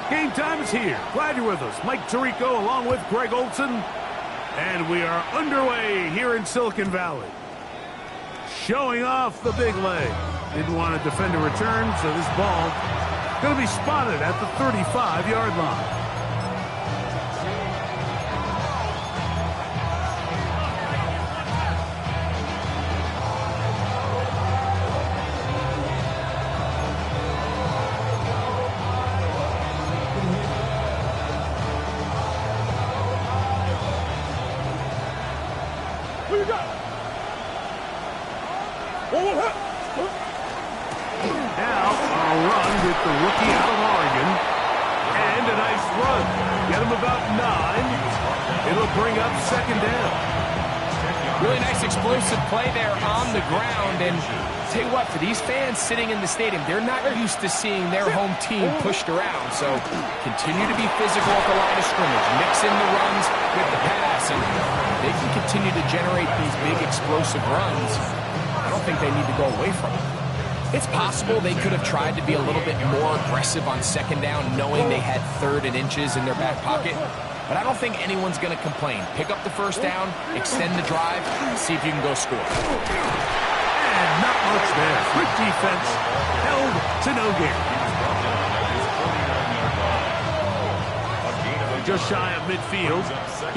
Game time is here. Glad you're with us. Mike Tirico along with Greg Olson. And we are underway here in Silicon Valley. Showing off the big leg. Didn't want to defend a return, so this ball going to be spotted at the 35-yard line. Now, a run with the rookie out of Oregon. And a nice run. Get him about 9. It'll bring up second down. Really nice explosive play there on the ground. And tell you what, for these fans sitting in the stadium, they're not used to seeing their home team pushed around. So continue to be physical at the line of scrimmage. Mix in the runs with the pass. And they can continue to generate these big explosive runs. I don't think they need to go away from it. It's possible they could have tried to be a little bit more aggressive on second down, knowing they had 3rd and inches in their back pocket. But I don't think anyone's going to complain. Pick up the first down, extend the drive, see if you can go score. And not much there. Quick defense held to no gain. Just shy of midfield.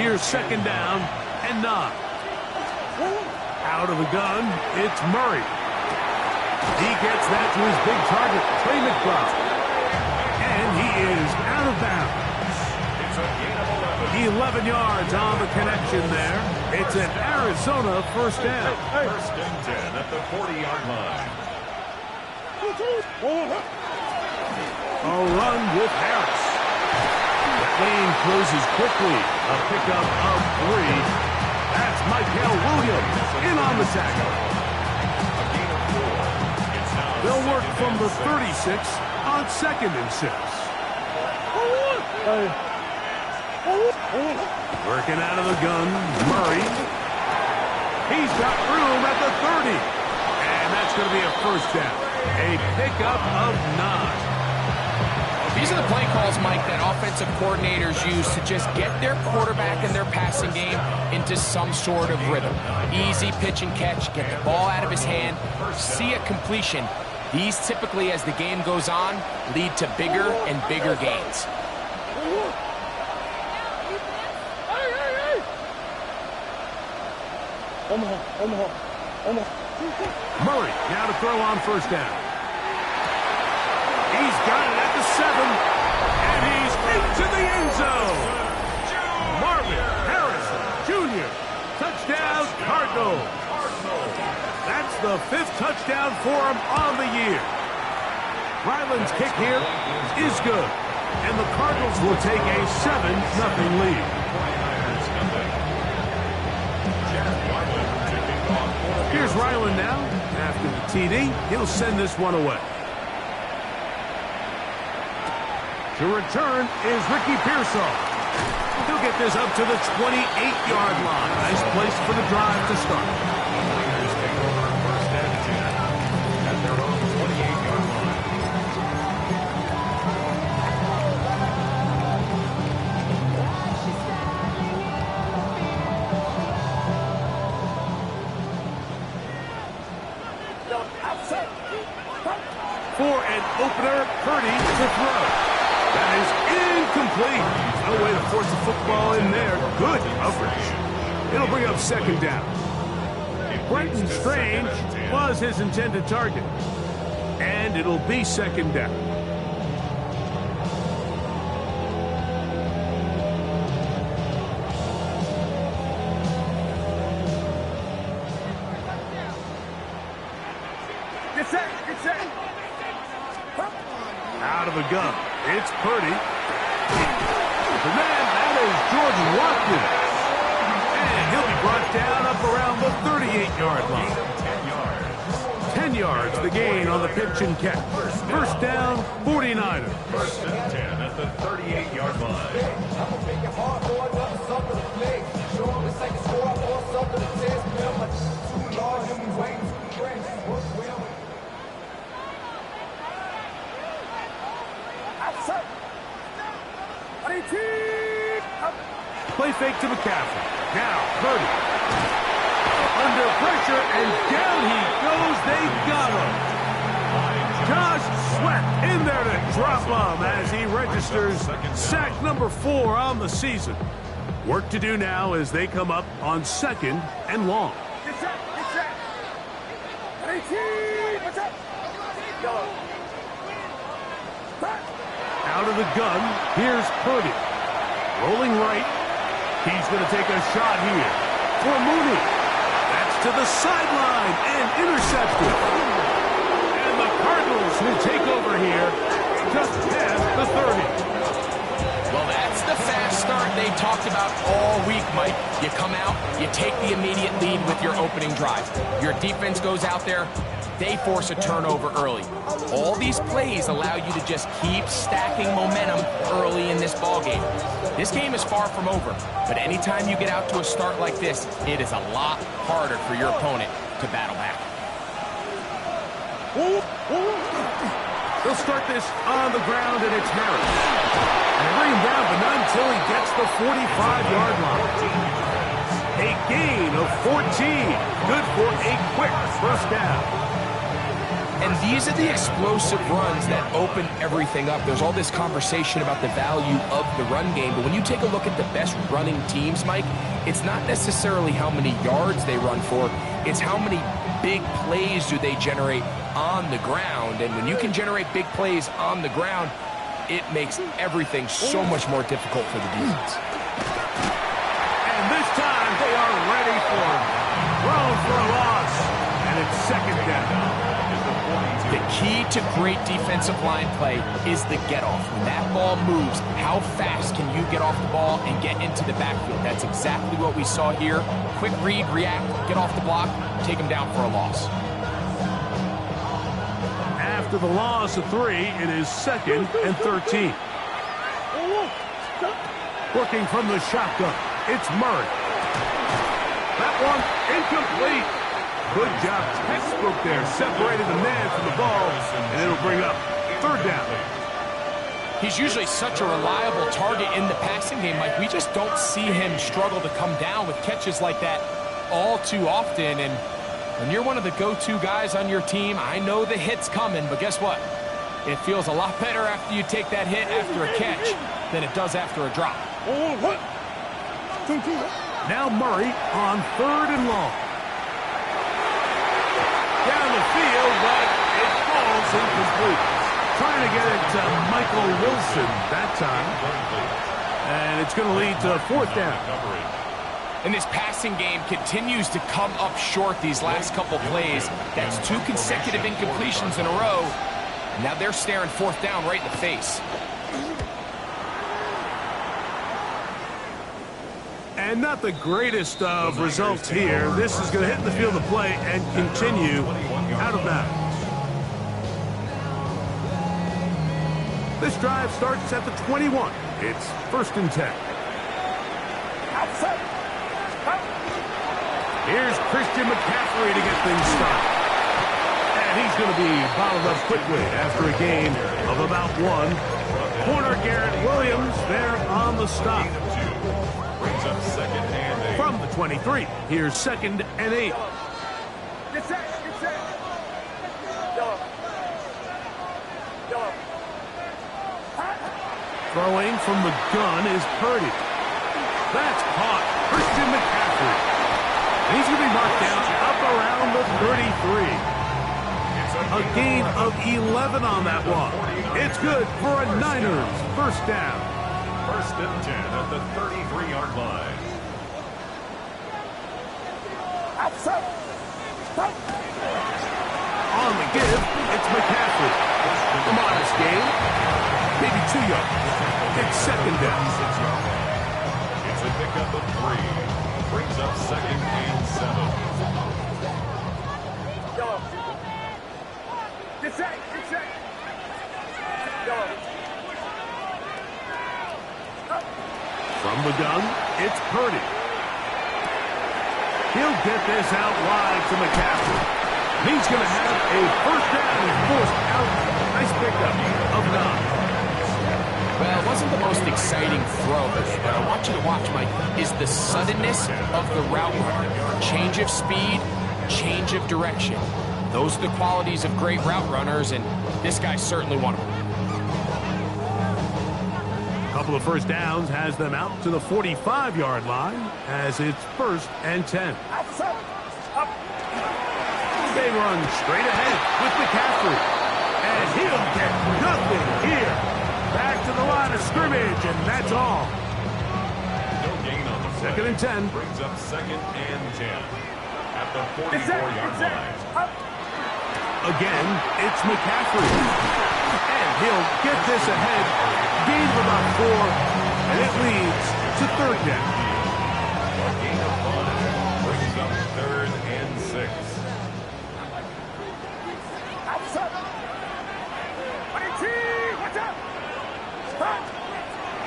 Here's second down and 9. Out of the gun, it's Murray. He gets that to his big target, Trey McBride. And he is out of bounds. 11 yards on the connection there. It's an Arizona first down. First and 10 at the 40-yard line. A run with Harris. The gain closes quickly. A pickup of 3. That's Michael Williams in on the tackle. They'll work from the 36 on 2nd and 6. Working out of the gun, Murray. He's got room at the 30. And that's going to be a first down. A pickup of 9. These are the play calls, Mike, that offensive coordinators use to just get their quarterback and their passing game into some sort of rhythm. Easy pitch and catch, get the ball out of his hand, see a completion. These typically, as the game goes on, lead to bigger and bigger gains. Murray now to throw on first down. He's got it at the 7, and he's into the end zone. Marvin Harrison Jr. Touchdown, Cardinals. That's the 5th touchdown for him on the year. Ryland's kick here is good, and the Cardinals will take a 7-0 lead. Here's Ryland now. After the TD, he'll send this one away. To return is Ricky Pearsall. He'll get this up to the 28-yard line. Nice place for the drive to start. At their own 28-yard line. For an opener, Purdy to throw. That is incomplete. No way to force the football in there. Good coverage. It'll bring up second down. Brenton Strange was his intended target. And it'll be second down. Get set. Out of the gun. It's Purdy. The man, that is Jordan Watkins. And he'll be brought down up around the 38-yard line. 10 yards, the gain on the pitch and catch. First down, 49ers. First and 10 at the 38-yard line. Play fake to McCaffrey. Now, Purdy. Under pressure, and down he goes. They got him. Josh Sweat in there to drop him as he registers sack number 4 on the season. Work to do now as they come up on 2nd and long. Out of the gun, here's Purdy. Rolling right. He's going to take a shot here for Mooney. That's to the sideline and intercepted. And the Cardinals will take over here just past the 30. Well, that's the fast start they talked about all week, Mike. You come out, you take the immediate lead with your opening drive. Your defense goes out there, they force a turnover early. All these plays allow you to just keep stacking momentum early in this ballgame. This game is far from over, but anytime you get out to a start like this, it is a lot harder for your opponent to battle back. They'll start this on the ground, and it's Harris. And bring him down, but not until he gets the 45-yard line. A gain of 14. Good for a quick first down. And these are the explosive runs that open everything up. There's all this conversation about the value of the run game, but when you take a look at the best running teams, Mike, it's not necessarily how many yards they run for, it's how many big plays do they generate on the ground. And when you can generate big plays on the ground, it makes everything so much more difficult for the defense. And this time they are ready for him. Thrown for a loss, and it's 2nd down. The key to great defensive line play is the get-off. When that ball moves, how fast can you get off the ball and get into the backfield? That's exactly what we saw here. Quick read, react, get off the block, take him down for a loss. After the loss of 3, it is 2nd and 13. Working from the shotgun, it's Murray. That one incomplete. Good job, textbook there. Separated the man from the ball, and it'll bring up 3rd down. He's usually such a reliable target in the passing game. Like, we just don't see him struggle to come down with catches like that all too often. And when you're one of the go-to guys on your team, I know the hit's coming, but guess what? It feels a lot better after you take that hit after a catch than it does after a drop. Now Murray on 3rd and long. Down the field, but it falls incomplete. Trying to get it to Michael Wilson that time. And it's going to lead to 4th down. And this passing game continues to come up short these last couple plays. That's 2 consecutive incompletions in a row. Now they're staring 4th down right in the face. And not the greatest of results here. This is going to hit the field of play and continue out of bounds. This drive starts at the 21. It's 1st and 10. Here's Christian McCaffrey to get things started. And he's going to be bottled up quickly after a gain of about 1. Corner Garrett Williams there on the stop. From the 23, here's 2nd and 8. Throwing from the gun is Purdy. That's caught. Christian McCaffrey. And he's going to be marked down up around the 33. A gain of 11 on that one. It's good for a Niners 1st down. 1st and 10 at the 33-yard line. On the give, it's McCaffrey. A modest gain. Maybe 2 yards. It's 2nd down. It's a pickup of 3. Brings up 2nd and 7. From the gun, it's Purdy. He'll get this out wide to McCaffrey. He's going to have a 1st down and forced out. Nice pickup of 9. Well, it wasn't the most exciting throw, but what I want you to watch, Mike, is the suddenness of the route runner. Change of speed, change of direction. Those are the qualities of great route runners, and this guy's certainly one of them. Couple of first downs has them out to the 45-yard line as it's 1st and 10. They run straight ahead with McCaffrey. And he'll get nothing here. Back to the line of scrimmage, and that's all. No gain on the play. 2nd and 10. Brings up 2nd and 10 at the 44-yard line. Again, it's McCaffrey. And he'll get this ahead. Gain of about 4, and it leads to 3rd down. A gain of 5 brings up 3rd and 6.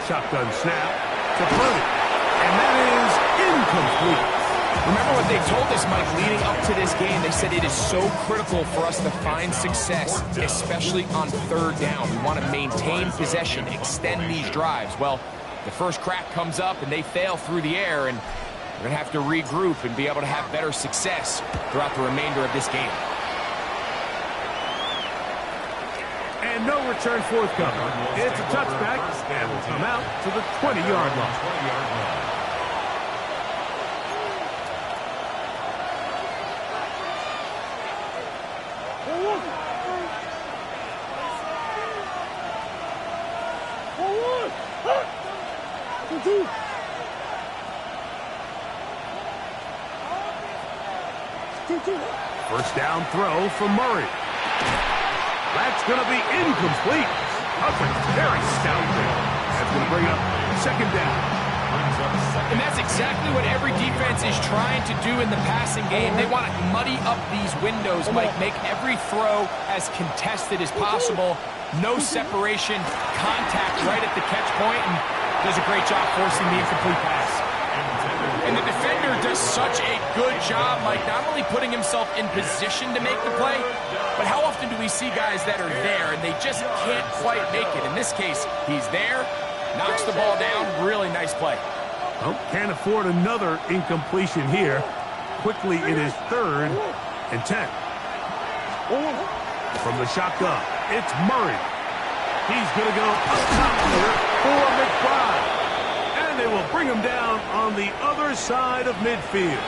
Shotgun snap to Purdy. And that is incomplete. Remember what they told us, Mike, leading up to this game. They said it is so critical for us to find success, especially on 3rd down. We want to maintain possession, extend these drives. Well, the first crack comes up, and they fail through the air, and we're going to have to regroup and be able to have better success throughout the remainder of this game. And no return forthcoming. It's a touchback, and will come out to the 20-yard line. First down throw from Murray. That's going to be incomplete. Coverage very stout there. That's going to bring up 2nd down. And that's exactly what every defense is trying to do in the passing game. They want to muddy up these windows, Mike, make every throw as contested as possible. No separation, contact right at the catch point, and does a great job forcing the incomplete pass. And the defender does such a good job, Mike, not only putting himself in position to make the play, but how often do we see guys that are there and they just can't quite make it? In this case, he's there, knocks the ball down, really nice play. Well, can't afford another incompletion here. Quickly, it is 3rd and 10. From the shotgun, it's Murray. He's going to go up top here for McBride. And they will bring him down on the other side of midfield.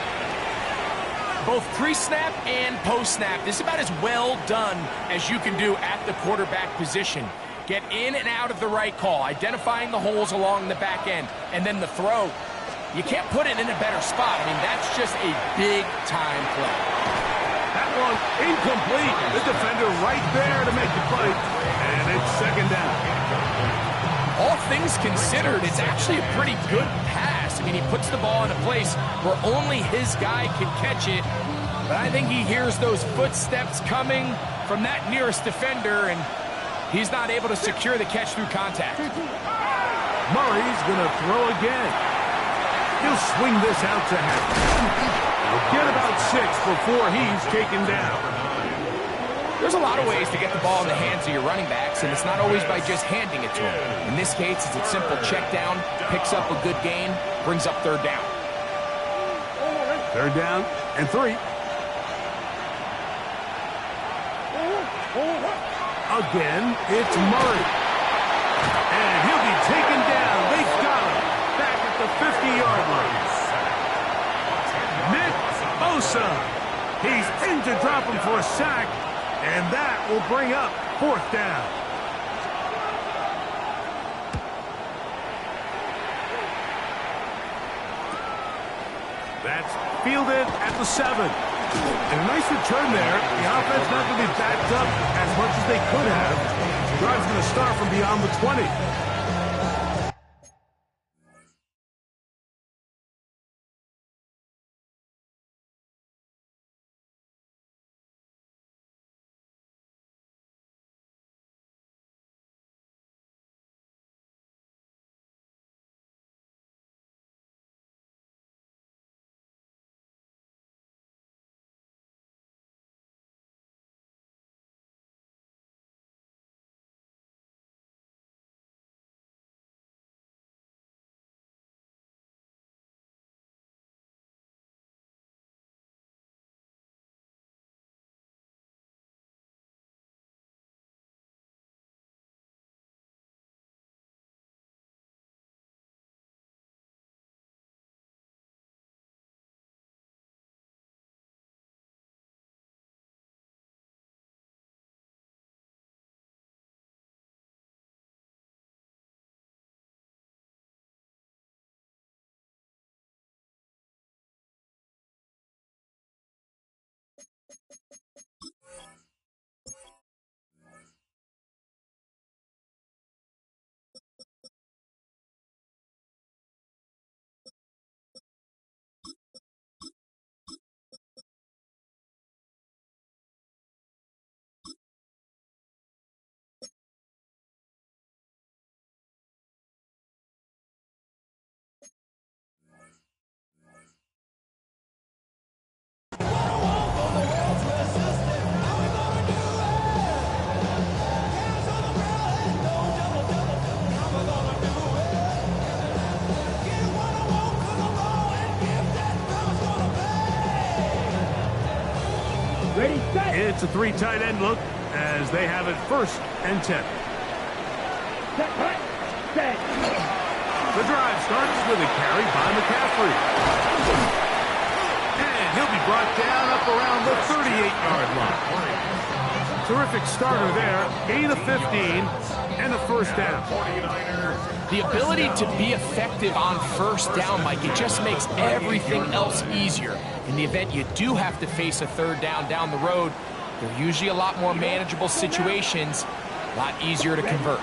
Both pre-snap and post-snap, this is about as well done as you can do at the quarterback position. Get in and out of the right call, identifying the holes along the back end, and then the throw. You can't put it in a better spot. I mean, that's just a big-time play. That one incomplete. The defender right there to make the play. And it's 2nd down. All things considered, it's actually a pretty good pass. I mean, he puts the ball in a place where only his guy can catch it. But I think he hears those footsteps coming from that nearest defender, and he's not able to secure the catch through contact. Murray's going to throw again. He'll swing this out to him. He'll get about 6 before he's taken down. There's a lot of ways to get the ball in the hands of your running backs, and it's not always by just handing it to them. In this case, it's a simple check down, picks up a good gain, brings up 3rd down. 3rd down and 3. Again, it's Murray. And he'll be taken down. They've got him back at the 50-yard line. Nick Bosa. He's in to drop him for a sack. And that will bring up 4th down. That's fielded at the 7. And a nice return there. The offense not going to be backed up as much as they could have. Drive's going to start from beyond the 20. It's a 3 tight end look as they have it 1st and 10. The drive starts with a carry by McCaffrey. And he'll be brought down up around the 38-yard line. Terrific starter there, 8 of 15, and a 1st down. The ability to be effective on 1st down, Mike, it just makes everything else easier. In the event you do have to face a 3rd down the road, they're usually a lot more manageable situations, a lot easier to convert.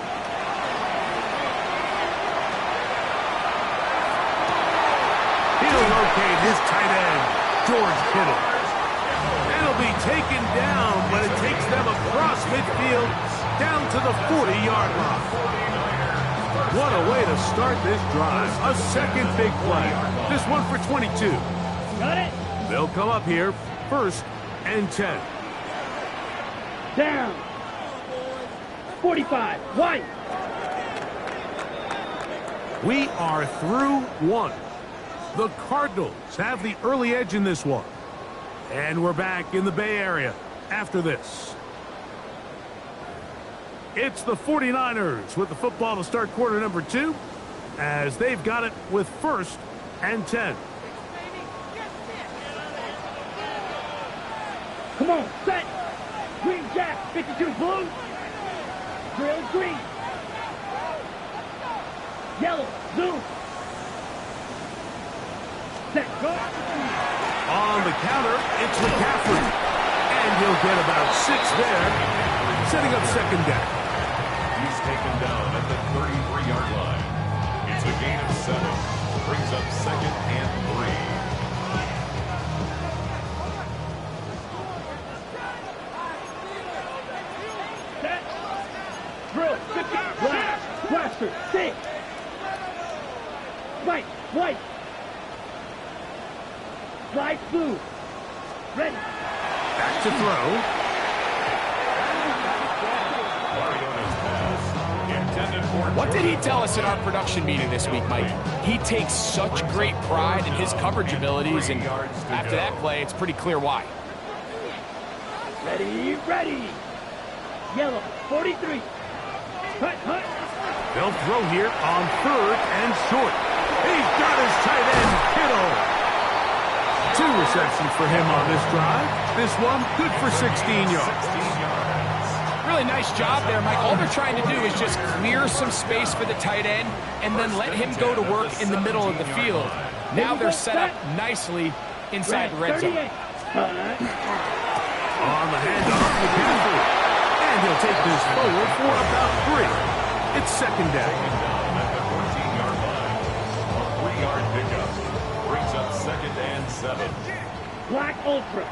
He'll locate his tight end, George Kittle. It'll be taken down, but it takes them across midfield down to the 40-yard line. What a way to start this drive. A 2nd big play. This one for 22. Got it. They'll come up here 1st and 10. Down. 45. White. We are through 1. The Cardinals have the early edge in this one. And we're back in the Bay Area after this. It's the 49ers with the football to start quarter number 2 as they've got it with 1st and 10. Come on, set. Green jack, 52 blue. Drill green. Yellow, zoom. Set, go. On the counter, it's McCaffrey. And he'll get about 6 there, setting up 2nd down. He's taken down at the 33-yard line. It's a gain of 7. Brings up 2nd and 3. Set. Drill, 50. Blast. Blaster, 6. White, white. Slide blue. Ready. Back to throw. What did he tell us at our production meeting this week, Mike? He takes such great pride in his coverage abilities, and after that play, it's pretty clear why. Ready, ready. Yellow, 43. Hut, hut. They'll throw here on 3rd and short. He's got his tight end, Kittle. 2 receptions for him on this drive. This one good for 16 yards. Really nice job there, Mike. All they're trying to do is just clear some space for the tight end and then let him go to work in the middle of the field. Now they're set up nicely inside the red zone. On the handoff, McCaffrey. And he'll take this forward for about 3. It's 2nd down. At the 14-yard line. A 3-yard pickup. Brings up 2nd and 7. Black Ultra.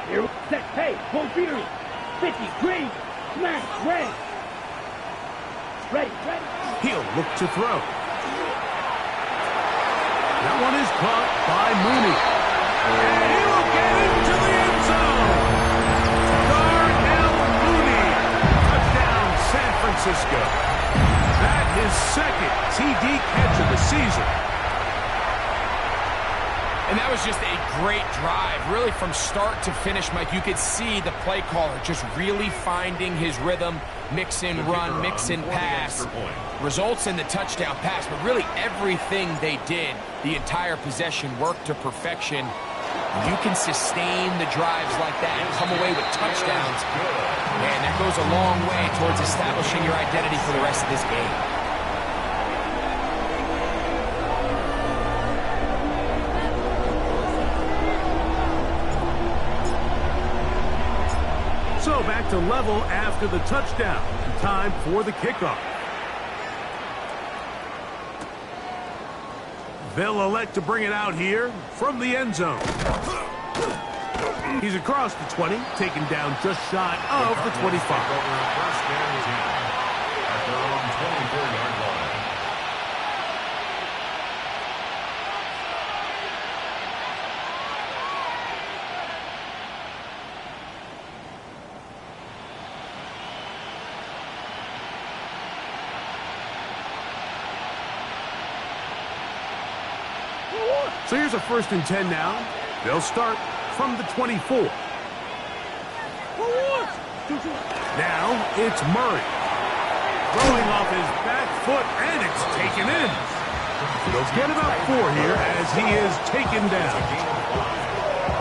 Here, set, hey, full fury. 50, green, smash, red. Ready, ready. He'll look to throw. That one is caught by Mooney. And he will get into the end zone. Darnell Mooney. Touchdown, San Francisco. That is 2nd TD catch of the season. And that was just a great drive, really from start to finish, Mike. You could see the play caller just really finding his rhythm, mix in run, mix in pass. Results in the touchdown pass, but really everything they did, the entire possession worked to perfection. You can sustain the drives like that and come away with touchdowns. Man, that goes a long way towards establishing your identity for the rest of this game. So back to level after the touchdown. Time for the kickoff. They'll elect to bring it out here from the end zone. He's across the 20, taken down just shy of the 25. First and 10 at their own 24-yard line. So here's a 1st and 10 now. They'll start from the 24. Now it's Murray. Throwing off his back foot, and it's taken in. They'll get about 4 here as he is taken down.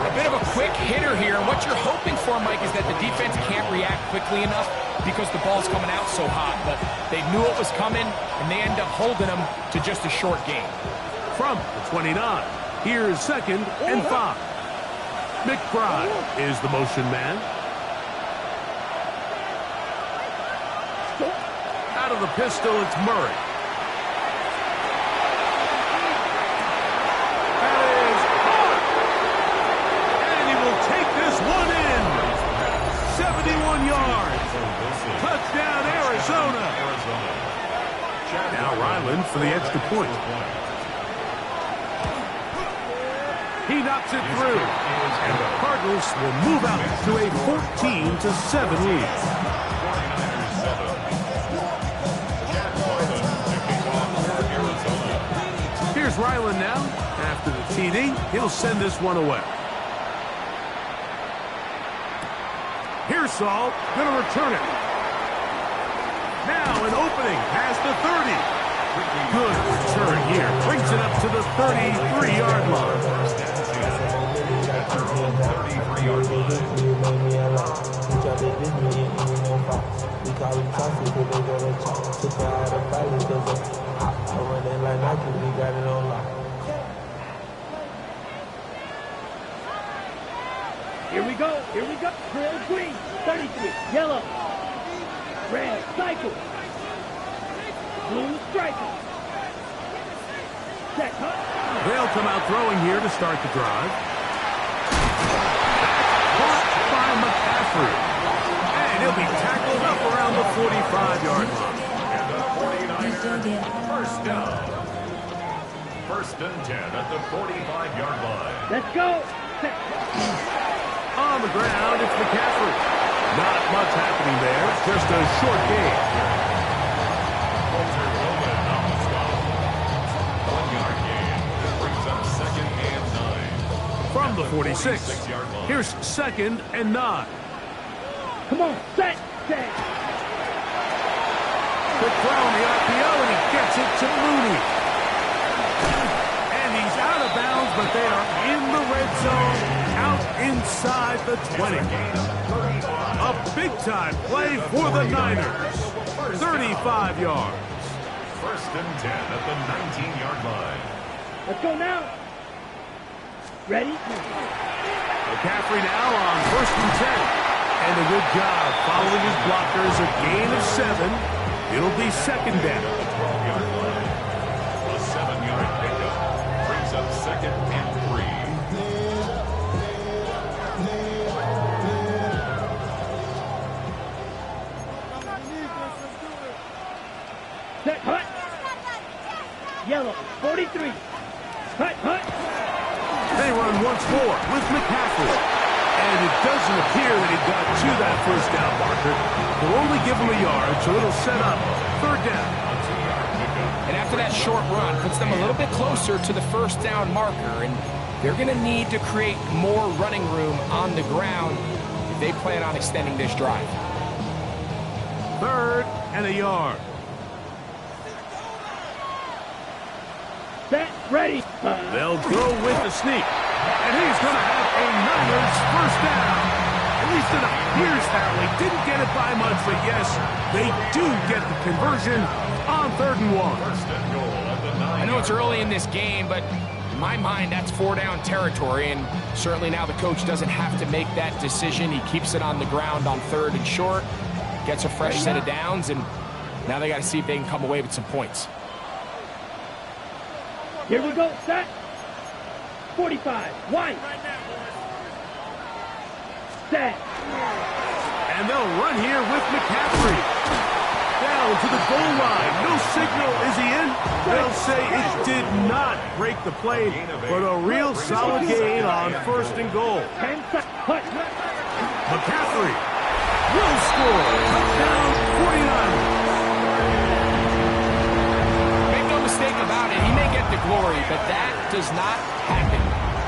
A bit of a quick hitter here, and what you're hoping for, Mike, is that the defense can't react quickly enough because the ball's coming out so hot. But they knew it was coming, and they end up holding them to just a short gain. From the 29, here's 2nd and 5. McBride is the motion man. Out of the pistol, it's Murray. That is hard. And he will take this one in. 71 yards. Touchdown, Arizona. Now Ryland for the extra point. He knocks it through. And the Cardinals will move out to a 14-7 lead. Here's Ryland now. After the TD, he'll send this one away. Here's Saul, going to return it. Now an opening past the 30. Good return here. Brings it up to the 33-yard line. Here we go. Here we go. Trail green. 33. Yellow. Red. Cycle. Blue striker. Set. They'll come out throwing here to start the drive. Caught by McCaffrey. And he'll be tackled up around the 45-yard line. And the 49ers, first down. 1st and 10 at the 45-yard line. Let's go. Set. On the ground, it's McCaffrey. Not much happening there. Just a short gain. Walter Bowman on the stop. 1-yard gain. Brings up 2nd and 9. From the 46, 46-yard line. here's 2nd and 9. Come on. Set. Set. Quick throw on the RPO, and he gets it to Mooney. And he's out of bounds, but they are in the red zone. Out inside the 20. A big-time play for the Niners. 35 yards. 1st and 10 at the 19-yard line. Let's go now. Ready? McCaffrey now on 1st and 10. And a good job following his blockers. A gain of 7. It'll be 2nd down. 12-yard line. A 7-yard pickup. Brings up 2nd and 3. Set. Hut. Yellow. 43. Hut. Hut. They run once more with McCaffrey. And it doesn't appear that he got to that 1st down marker. They'll only give him a yard, so it'll set up 3rd down. And after that short run, puts them a little bit closer to the 1st down marker, and they're going to need to create more running room on the ground if they plan on extending this drive. 3rd and a yard. Set. Ready. They'll go with the sneak. And he's going to have a Niners 1st down. At least it appears that way. Didn't get it by much, but yes, they do get the conversion on 3rd and 1. 1st and goal at the 9. I know it's early in this game, but in my mind, that's 4-down territory, and certainly now the coach doesn't have to make that decision. He keeps it on the ground on 3rd and short, gets a fresh set of downs, and now they got to see if they can come away with some points. Here we go. Set. 45. White. Set. And they'll run here with McCaffrey. Down to the goal line. No signal. Is he in? They'll say it did not break the play, but a real solid gain on 1st and goal. 10 seconds. Hut. McCaffrey will score. Touchdown 49ers. Make no mistake about it, he may get the glory, but that does not happen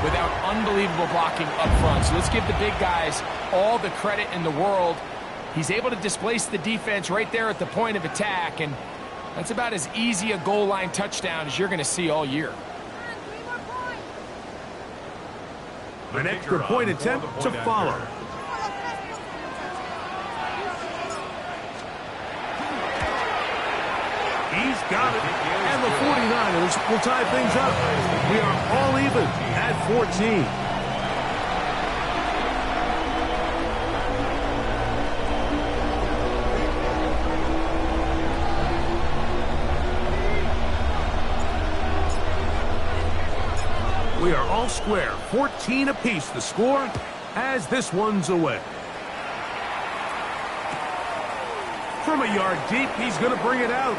without unbelievable blocking up front. So let's give the big guys all the credit in the world. He's able to displace the defense right there at the point of attack, and that's about as easy a goal line touchdown as you're going to see all year. An extra point attempt to follow. He's got it, and the 49ers will tie things up. We are all even at 14. We are all square, 14 apiece the score as this one's away. From a yard deep, he's going to bring it out.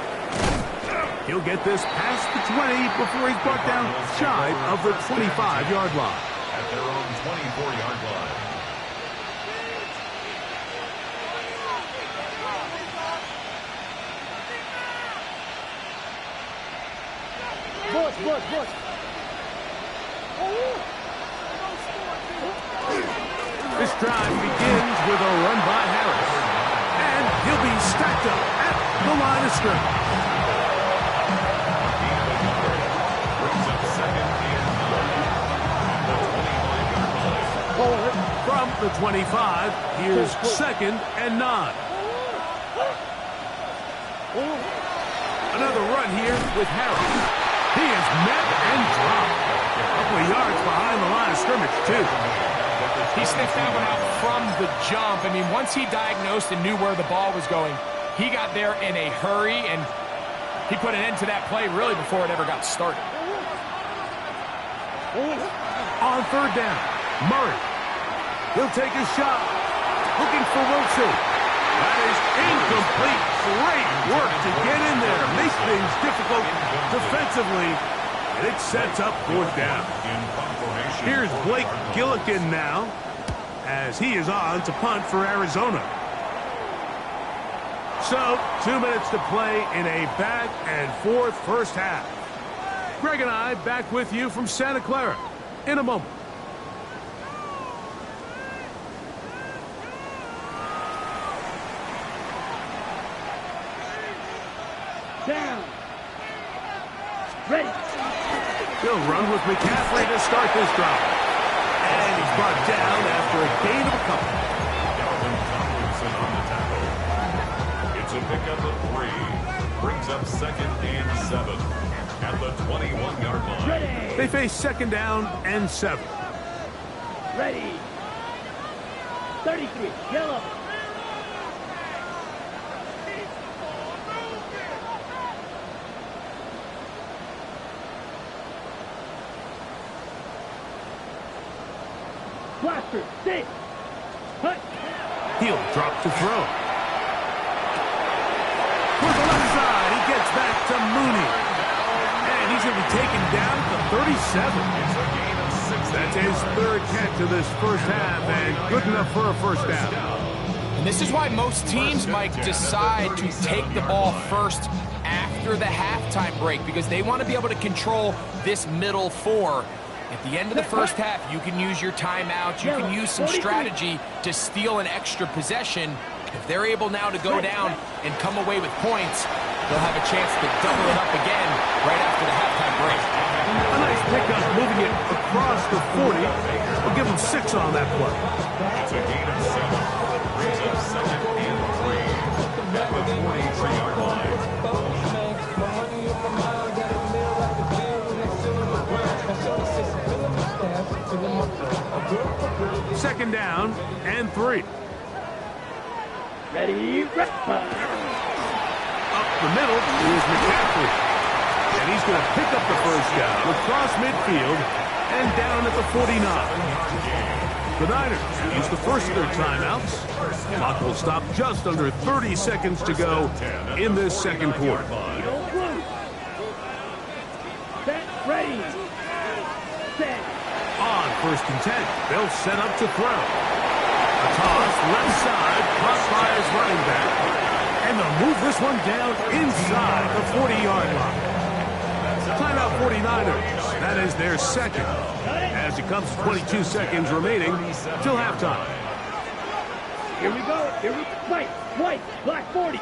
He'll get this past the 20 before he's brought down shy of the 25-yard line. At their own 24-yard line. Push. This drive begins with a run by Harris. And he'll be stacked up at the line of scrimmage. Brings up second and 9. From the 25, here's second and 9. Another run here with Harris. He is met and dropped. A couple of yards behind the line of scrimmage, too. He sniffed that one out from the jump. I mean, once he diagnosed and knew where the ball was going, he got there in a hurry, and he put an end to that play really before it ever got started. On third down, Murray. He'll take a shot. Looking for Wilson. That is incomplete. Great work to get in there. Make things difficult defensively. And it sets up fourth down. Here's Blake Gillikin now, as he is on to punt for Arizona. So, 2 minutes to play in a back and forth first half. Greg and I back with you from Santa Clara in a moment. Down. Ready. He'll run with McCaffrey to start this drive. And he's brought down after a gain of a couple. Calvin Tomlinson on the tackle. It's a pickup of 3. Brings up second and 7. At the 21-yard line. Ready. They face second down and 7. Ready. 33. Yellow. Blaster. 6. Hut. He'll drop to throw. For the left side, he gets back to Mooney. And he's going to be taken down at the 37. That's his third catch of this first half, and good enough for a first down. And this is why most teams, Mike, decide to take the ball first after the halftime break, because they want to be able to control this middle four. At the end of the first half, you can use your timeouts. You can use some strategy to steal an extra possession. If they're able now to go down and come away with points, they'll have a chance to double it up again right after the halftime break. A nice pickup moving it across the 40. We'll give them 6 on that play. It's a gain of 7. Brings up second and 3. At the 43-yard line. Second down and 3. Ready. Up the middle is McCaffrey. And he's going to pick up the first down across midfield and down at the 49. The Niners use the first of their timeouts. Clock will stop just under 30 seconds to go in this second quarter. Set. Ready. Set. On first and 10, they'll set up to throw. A toss left side, caught by his running back. And they'll move this one down inside the 40-yard line. Timeout 49ers. That is their second. As it comes 22 seconds remaining till halftime. Here we go. Here we go. White, white, black 40.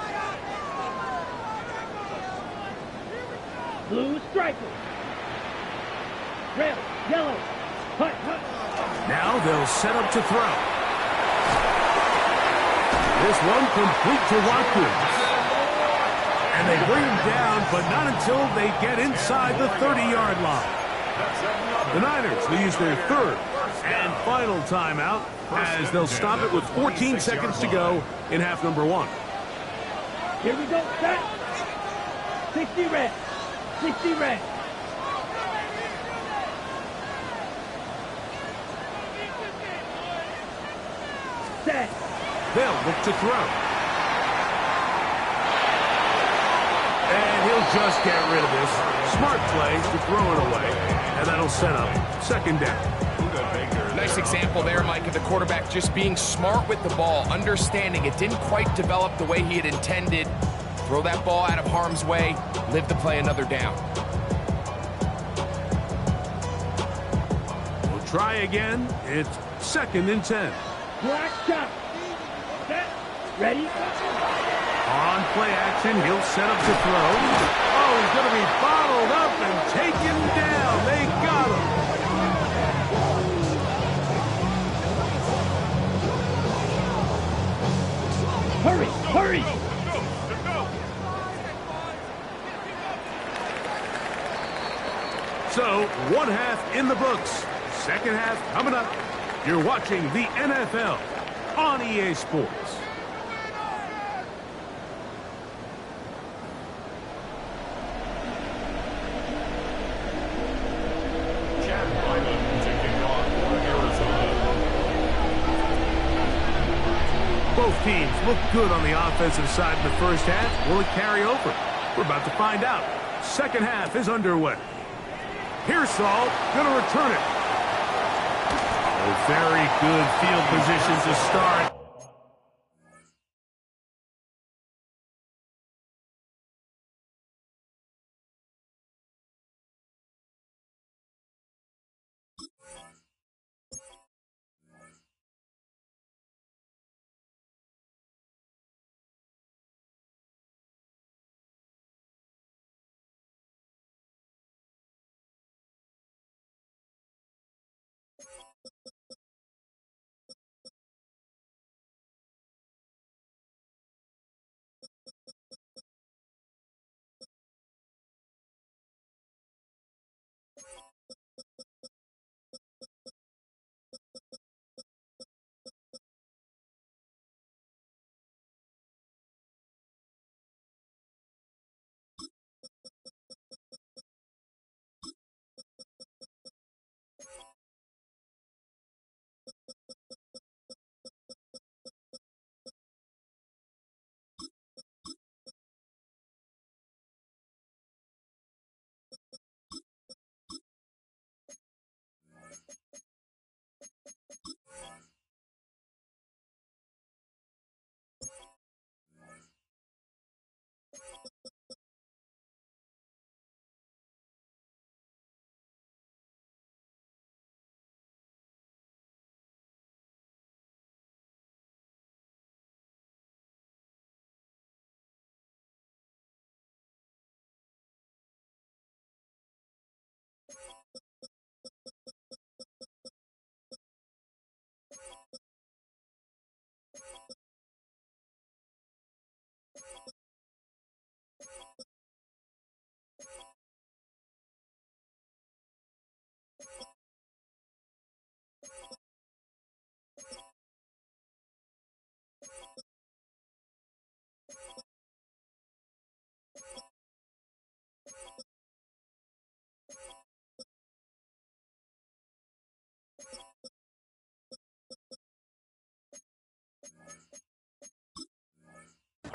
Blue striker. Red, yellow. Hut, hut. Now they'll set up to throw. This one complete to Watkins. And they bring him down, but not until they get inside the 30-yard line. The Niners will use their third and final timeout as they'll stop it with 14 seconds to go in half number one. Here we go. Set. 60 red. 60 red. Set. They'll look to throw. And he'll just get rid of this. Smart play to throw it away. And that'll set up second down. Nice example there, Mike, of the quarterback just being smart with the ball, understanding it didn't quite develop the way he had intended. Throw that ball out of harm's way, live to play another down. We'll try again. It's 2nd and 10. Black shot. Set. Ready. On play action, he'll set up to throw. Oh, he's going to be bottled up and taken down. They got him. Hurry, hurry. So, one half in the books. Second half coming up. You're watching the NFL on EA Sports. Both teams look good on the offensive side in the first half. Will it carry over? We're about to find out. Second half is underway. Pearsall going to return it. Oh, very good field position to start.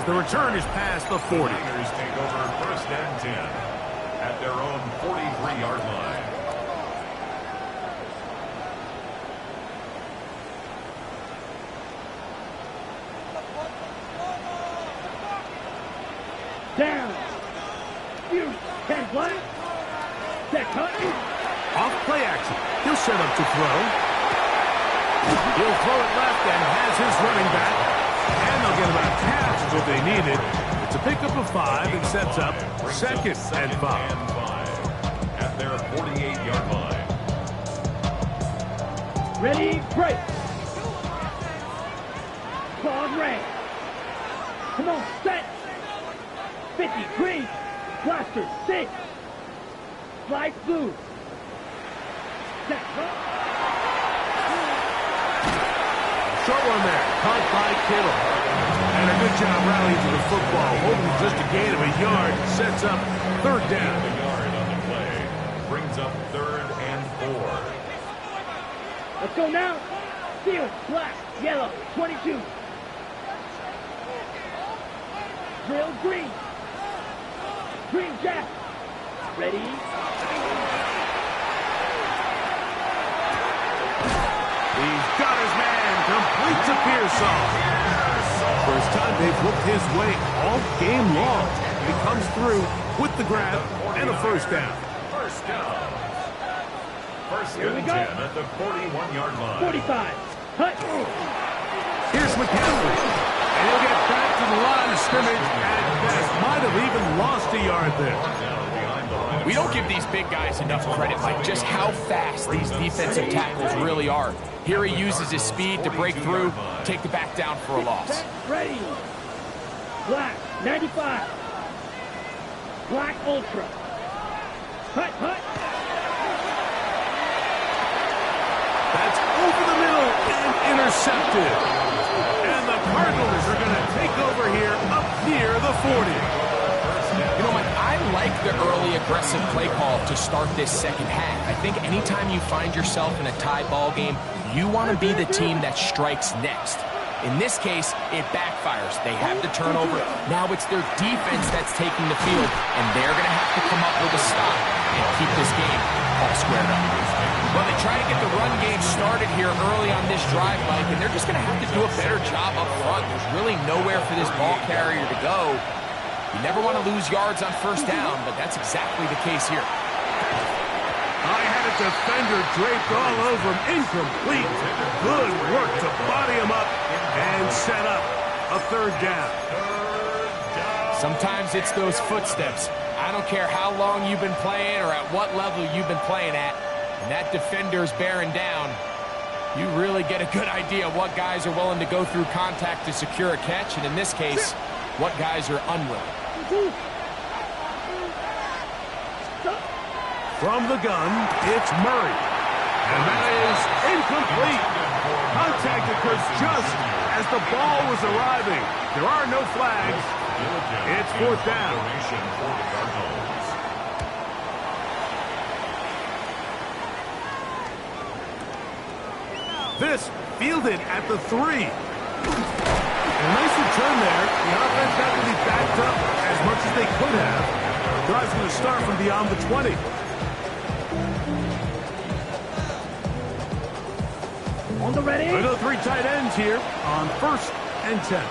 The return is past the 40. Niners take over 1st and 10 at their own 43-yard line. Down. You can play. Set cut. Off play action. He'll set up to throw. He'll throw it left and has his running back get about half of what they needed. It's a pickup of 5 and sets up second and 5. At their 48-yard line. Ready, break. Claws red. Come on, set. 50, green. Blaster, 6. Flight blue. Set. Short one there, caught by Kittle. And a good job rallying to the football, holding just a gain of a yard, sets up third down. A yard on the play brings up 3rd and 4. Let's go now. Field, black, yellow, 22. Drill, green. Green jack. Ready? He's got his man, completes a Pearsall. First time they've looked his way all game long. He comes through with the grab and a first down. First down. First Here we and go. 10 at the 41-yard line. 45. Hut. Here's McCaffrey. And he'll get back to the line of scrimmage at best. Might have even lost a yard there. We don't give these big guys enough credit, Mike, just how fast these defensive tackles really are. Here he uses his speed to break through, take the back down for a loss. Ready. Black, 95. Black Ultra. Hut, hut. That's over the middle and intercepted. And the Cardinals are going to take over here up near the 40. You know, Mike, I like the early aggressive play call to start this second half. I think anytime you find yourself in a tie ball game, you want to be the team that strikes next. In this case, it backfires. They have the turnover. Now it's their defense that's taking the field, and they're going to have to come up with a stop and keep this game all squared up. Well, they try to get the run game started here early on this drive, Mike, and they're just going to have to do a better job up front. There's really nowhere for this ball carrier to go. You never want to lose yards on first down, but that's exactly the case here. I had a defender draped all over him. Incomplete. Good work to body him up and set up a third down. Sometimes it's those footsteps. I don't care how long you've been playing or at what level you've been playing at. When that defender's bearing down, you really get a good idea of what guys are willing to go through contact to secure a catch, and in this case, what guys are unwilling. From the gun, it's Murray. And that is incomplete. Contact occurs just as the ball was arriving. There are no flags. It's fourth down. This fielded at the 3. A nice return there. The offense got to be backed up as much as they could have. Drive's going to start from beyond the 20. On the ready. Another 3 tight ends here on 1st and 10.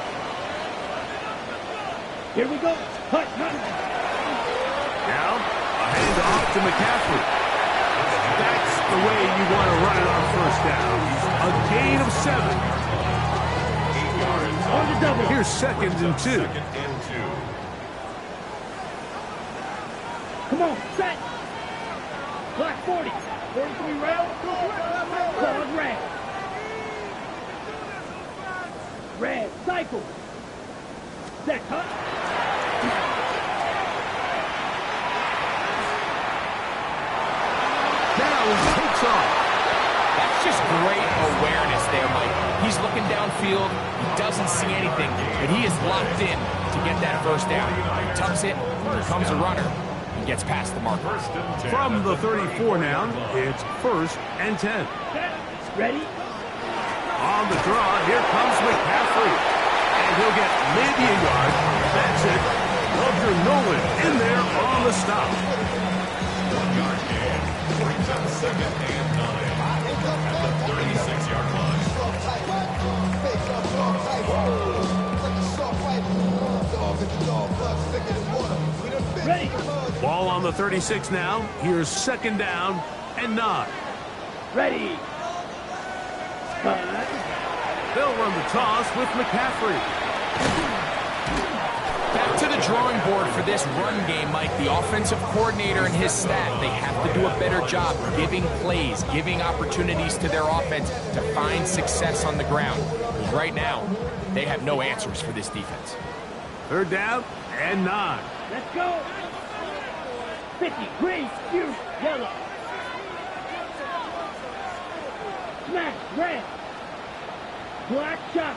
Here we go. Hut, hut. Now, a handoff to McCaffrey. That's the way you want to run it on first down. A gain of 7. 8 yards On the double. Here's 2nd and 2. 2nd and 2. Come on, set. Black 40. 43 rail. Claws red. Red, cycle. Set, hut. Now he takes off. That's just great awareness there, Mike. He's looking downfield. He doesn't see anything, but he is locked in to get that first down. He tucks it, here comes a runner. He gets past the marker. From the 34 now, it's 1st and 10. Set. Ready. On the draw, here comes McCaffrey. And he'll get maybe a yard. That's it. Roger Nolan in there on the stop. 1 yard gain brings up 2nd and 9 at the 36-yard line. Ready. Ball on the 36 now. Here's 2nd down and 9. Ready. Hut. They'll run the toss with McCaffrey. Back to the drawing board for this run game, Mike. The offensive coordinator and his staff, they have to do a better job giving plays, giving opportunities to their offense to find success on the ground. Right now, they have no answers for this defense. 3rd down and 9. Let's go. 50, green, you, yellow. Smash, red. Black shot.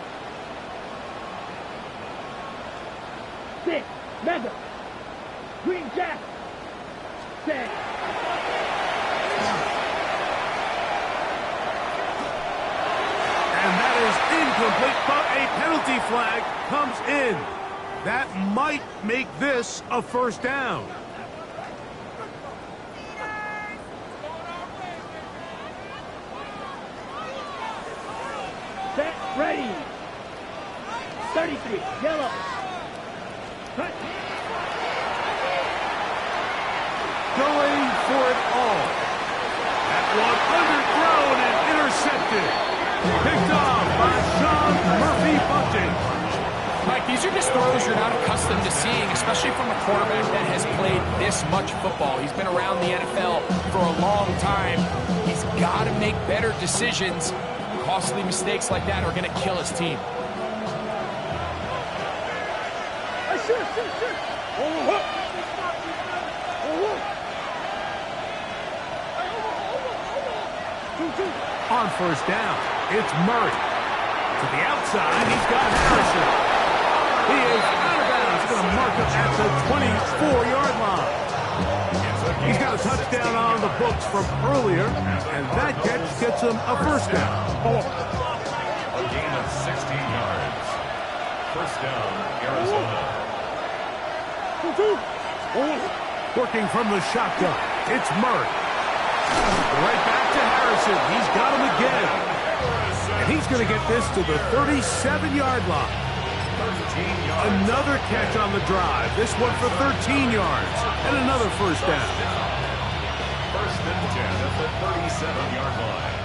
6, mega. Green jack. 10. And that is incomplete, but a penalty flag comes in. That might make this a 1st down. Set, ready. 33, yellow. Cut. Going for it all. That one underthrown and intercepted. Picked off by Sean Murphy Bunting. Mike, these are just throws you're not accustomed to seeing, especially from a quarterback that has played this much football. He's been around the NFL for a long time. He's got to make better decisions. Costly mistakes like that are going to kill his team. On 1st down, it's Murray. To the outside, he's got Harrison. He is out of bounds. He's going to mark up at the 24-yard line. He's got a touchdown on the books from earlier, and that catch gets him a 1st down. A gain of 16 yards. 1st down, Arizona. Working from the shotgun, it's Murray. Right back to Harrison. He's got him again. And he's going to get this to the 37-yard line. Another catch on the drive. This one for 13 yards. And another 1st down. 1st and 10 at the 37-yard line.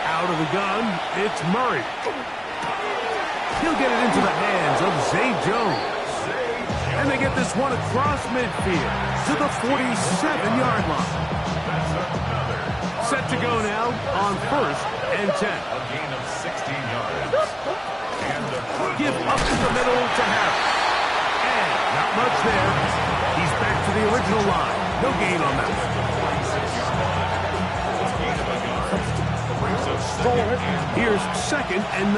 Out of the gun, it's Murray. He'll get it into the hands of Zay Jones. And they get this one across midfield to the 47-yard line. Set to go now on 1st and 10. A gain of 16 yards. And a Give up to the middle to Harris. And not much there. He's back to the original line. No gain on that. 46-yard line. A gain of a yard. Brings up 2nd and Here's 2nd and 9.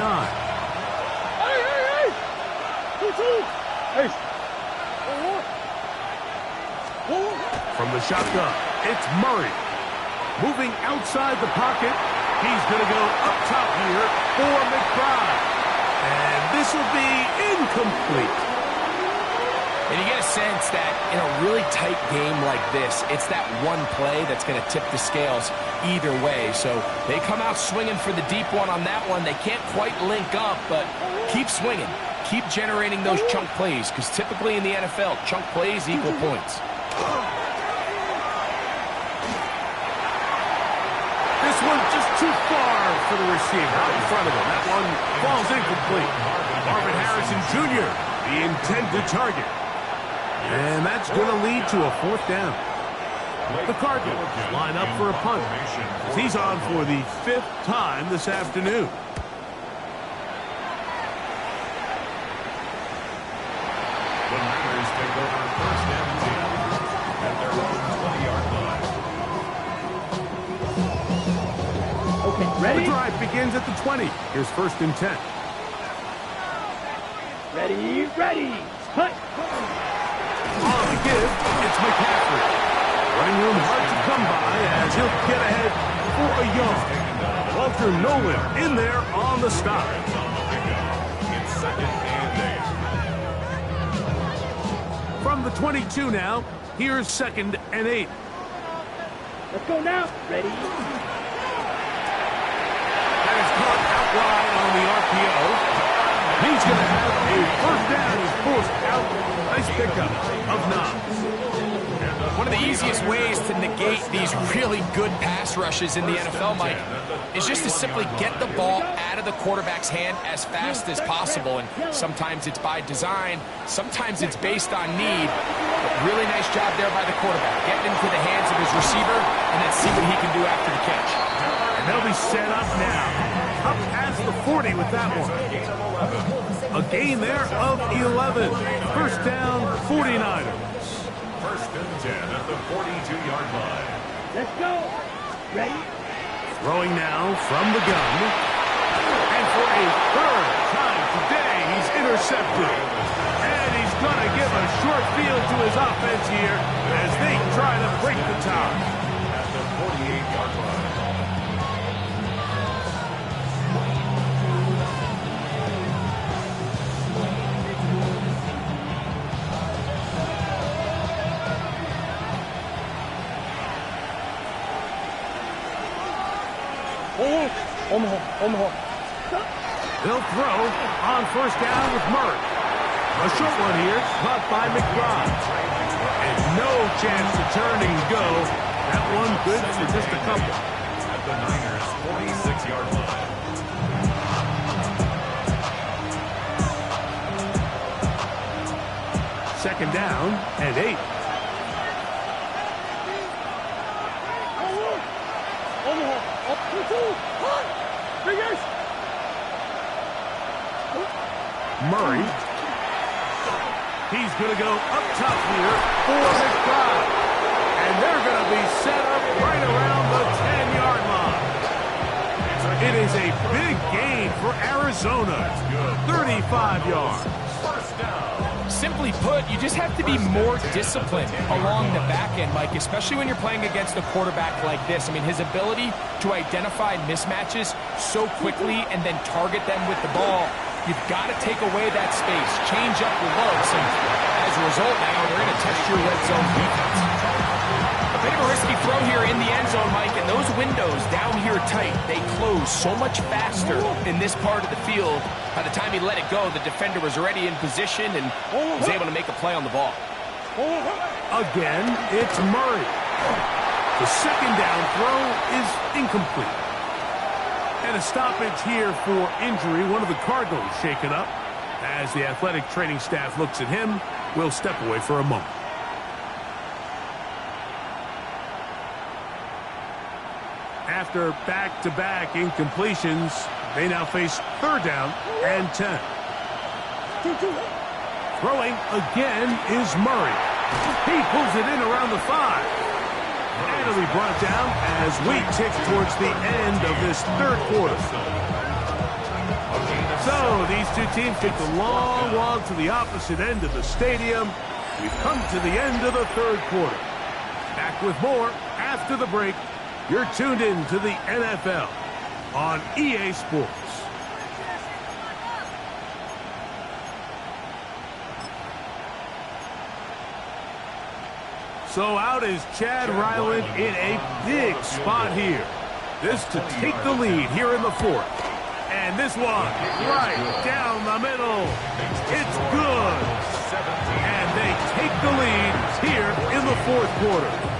From the shotgun, it's Murray. Moving outside the pocket. He's going to go up top here for McBride. And this will be incomplete. And you get a sense that in a really tight game like this, it's that one play that's going to tip the scales either way. So they come out swinging for the deep one on that one. They can't quite link up, but keep swinging. Keep generating those chunk plays, because typically in the NFL, chunk plays equal points. This one's just too far for the receiver out in front of him. That one falls incomplete. Marvin Harrison Jr., the intended target. And that's going to lead to a 4th down. The Cardinals line up for a punt. He's on for the 5th time this afternoon. the Niners take over 1st and 10 at their own 20-yard line. Okay, ready? The drive begins at the 20. Here's 1st and 10. Ready, ready. Cut. On the give, it's McCaffrey. Running room hard to come by as he'll get ahead for a yard. Walter Nolan in there on the stop. It's 2nd and 8. From the 22 now, here's 2nd and 8. Let's go now. Ready? That is caught out wide on the RPO. He's going to have a 1st down. He's forced out. Nice pickup of Knobs. And a One of the easiest ways to negate these really good pass rushes in the NFL, Mike, is just to simply get the ball out of the quarterback's hand as fast as possible. And sometimes it's by design, sometimes it's based on need. But really nice job there by the quarterback, getting into the hands of his receiver, and then see what he can do after the catch. And they'll be set up now. Up past the 40 with that one. A gain there of 11. First down, 49ers. First and 10 at the 42-yard line. Let's go. Ready? Throwing now from the gun. And for a third time today, he's intercepted. And he's going to give a short field to his offense here as they try to break the tie. At the 48-yard line. They'll throw on first down with Murray. A short one here, caught by McBride. And no chance to turn and go. That one good for just a couple. At the Niners' 46-yard line. Second down and 8. Murray. He's going to go up top here for McBride. And they're going to be set up right around the 10-yard line. It is a big gain for Arizona. 35 yards. First down. Simply put, you just have to be more disciplined along the back end, Mike, especially when you're playing against a quarterback like this. I mean, his ability to identify mismatches so quickly and then target them with the ball, you've got to take away that space, change up your looks, and as a result now, they're going to test your red zone defense. A bit of a risky throw here in the end zone, Mike, and those windows down here tight, they close so much faster in this part of the field. By the time he let it go, the defender was already in position and was able to make a play on the ball. Again, it's Murray. The second down throw is incomplete. And a stoppage here for injury. One of the Cardinals shaken up. As the athletic training staff looks at him, we'll step away for a moment. After back-to-back incompletions, they now face third down and 10. Throwing again is Murray. He pulls it in around the 5. And it'll be brought down as we tick towards the end of this third quarter. So these two teams take the long walk to the opposite end of the stadium. We've come to the end of the third quarter. Back with more after the break. You're tuned in to the NFL on EA Sports. So out is Chad Ryland in a big spot here. This to take the lead here in the fourth. And this one right down the middle. It's good. And they take the lead here in the fourth quarter.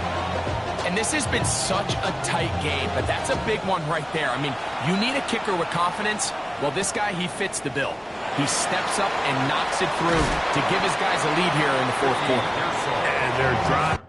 And this has been such a tight game, but that's a big one right there. I mean, you need a kicker with confidence. Well, this guy, he fits the bill. He steps up and knocks it through to give his guys a lead here in the fourth quarter. And they're driving.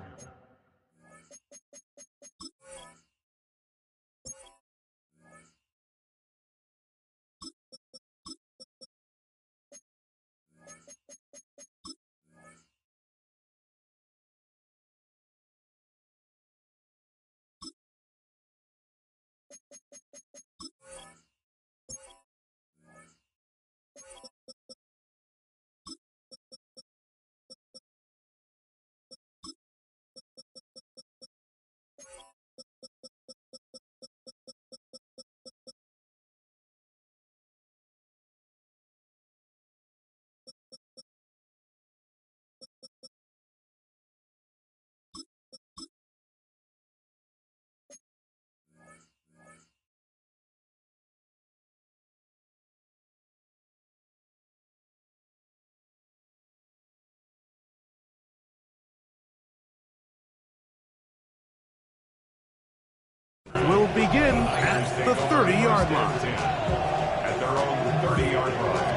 begin at the 30-yard line. At their own 30-yard line.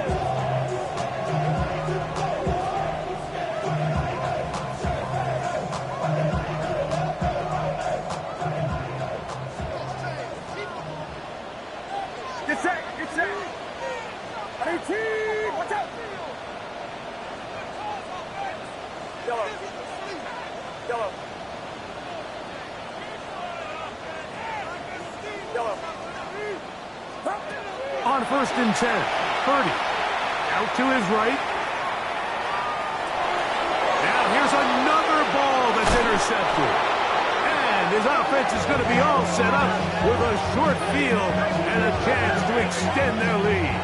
Get set, get set. 18, watch out. Yellow. Yellow. Yellow. On 1st and 10, Purdy out to his right. Now here's another ball that's intercepted. And his offense is going to be all set up with a short field and a chance to extend their lead.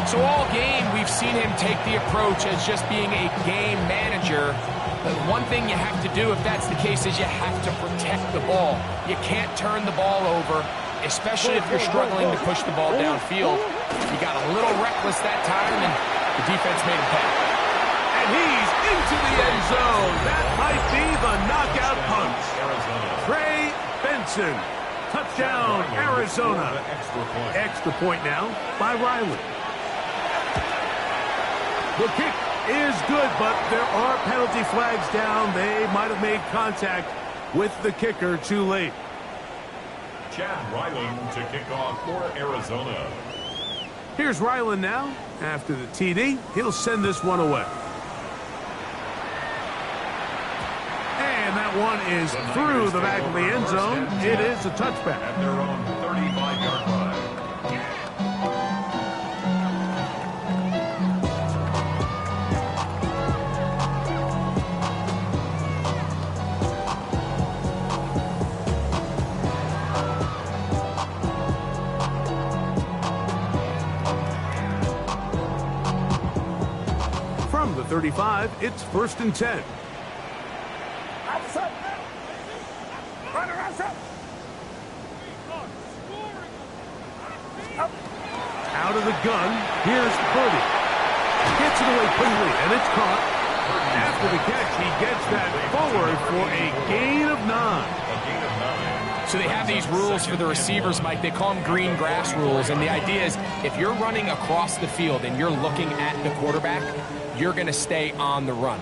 So all game, we've seen him take the approach as just being a game manager. But one thing you have to do if that's the case is you have to protect the ball. You can't turn the ball over, especially if you're struggling to push the ball downfield. He got a little reckless that time, and the defense made him pay. And he's into the end zone. That might be the knockout punch. Trey Benson. Touchdown, Arizona. Extra point now by Riley. The kick is good, but there are penalty flags down. They might have made contact with the kicker too late. Chad Ryland to kick off for Arizona. Here's Ryland now. After the TD, he'll send this one away. And that one is through the back of the end zone. It is a touchback. At their own 35-yard line. From the 35, it's 1st and 10. Out of the gun, here's Purdy. Gets it away quickly, and it's caught. After the catch, he gets that forward for a gain of 9. So they have these rules for the receivers, Mike. They call them green grass rules, and the idea is if you're running across the field and you're looking at the quarterback, you're going to stay on the run.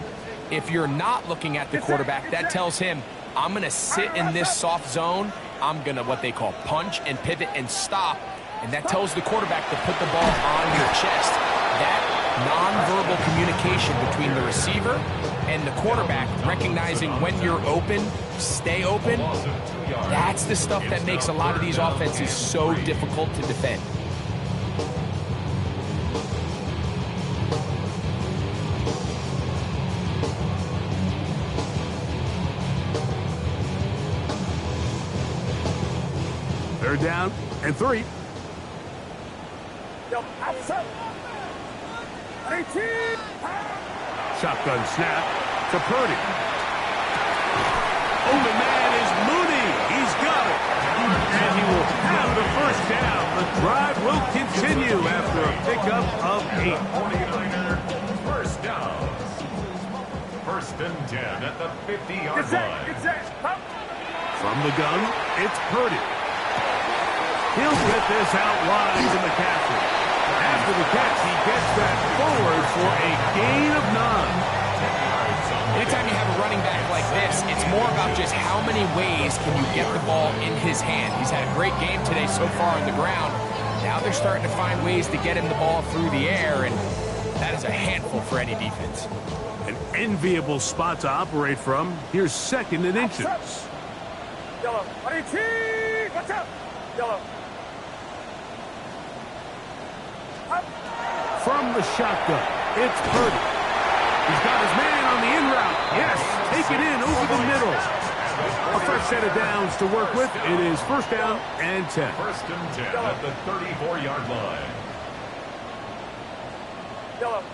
If you're not looking at the quarterback, that tells him, I'm going to sit in this soft zone. I'm going to what they call punch and pivot and stop. And that tells the quarterback to put the ball on your chest. That nonverbal communication between the receiver and the quarterback, recognizing when you're open, stay open, that's the stuff that makes a lot of these offenses so difficult to defend. Third down and 3. Shotgun snap to Purdy. Oh, the man is Mooney. He's got it. And he will have the first down. The drive will continue after a pickup of 8. 49er, first down. 1st and 10 at the 50-yard line. From the gun, it's Purdy. He'll get this out wide to McCaffrey. After the catch, he gets that forward for a gain of 9. Anytime you have a running back like this, it's more about just how many ways can you get the ball in his hand. He's had a great game today so far on the ground. Now they're starting to find ways to get him the ball through the air, and that is a handful for any defense. An enviable spot to operate from. Here's 2nd and inches. Yellow. Watch out. Yellow. From the shotgun, it's Purdy. He's got his man on the in route. Yes, take it in over the middle. A fresh set of downs to work with. It is 1st down and 10. 1st and 10 at the 34-yard line. Yellow.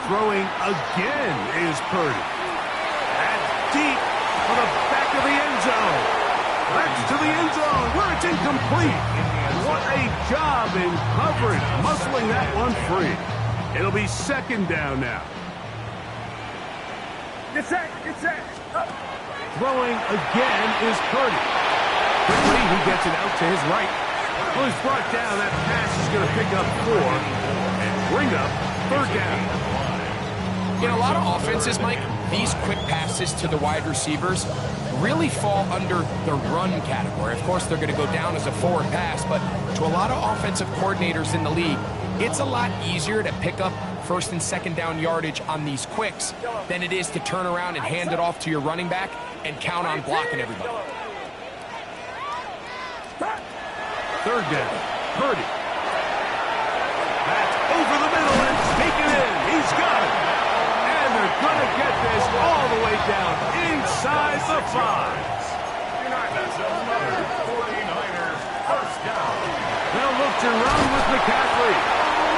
Throwing again is Purdy. That's deep for the back of the end zone. That's to the end zone where it's incomplete. What a job in coverage, muscling that one free. It'll be 2nd down now. Get set. Throwing again is Purdy. quickly. He gets it out to his right. Well, he's brought down. That pass is going to pick up 4 and bring up third down. In a lot of offenses, Mike, these quick passes to the wide receivers really fall under the run category. Of course, they're going to go down as a forward pass, but to a lot of offensive coordinators in the league, it's a lot easier to pick up first and second down yardage on these quicks than it is to turn around and hand it off to your running back and count on blocking everybody. Third down, Purdy. That's over the middle and taken in. He's got it. And they're going to get this all the way down inside the 5. 49ers first down. They'll look to run with McCaffrey.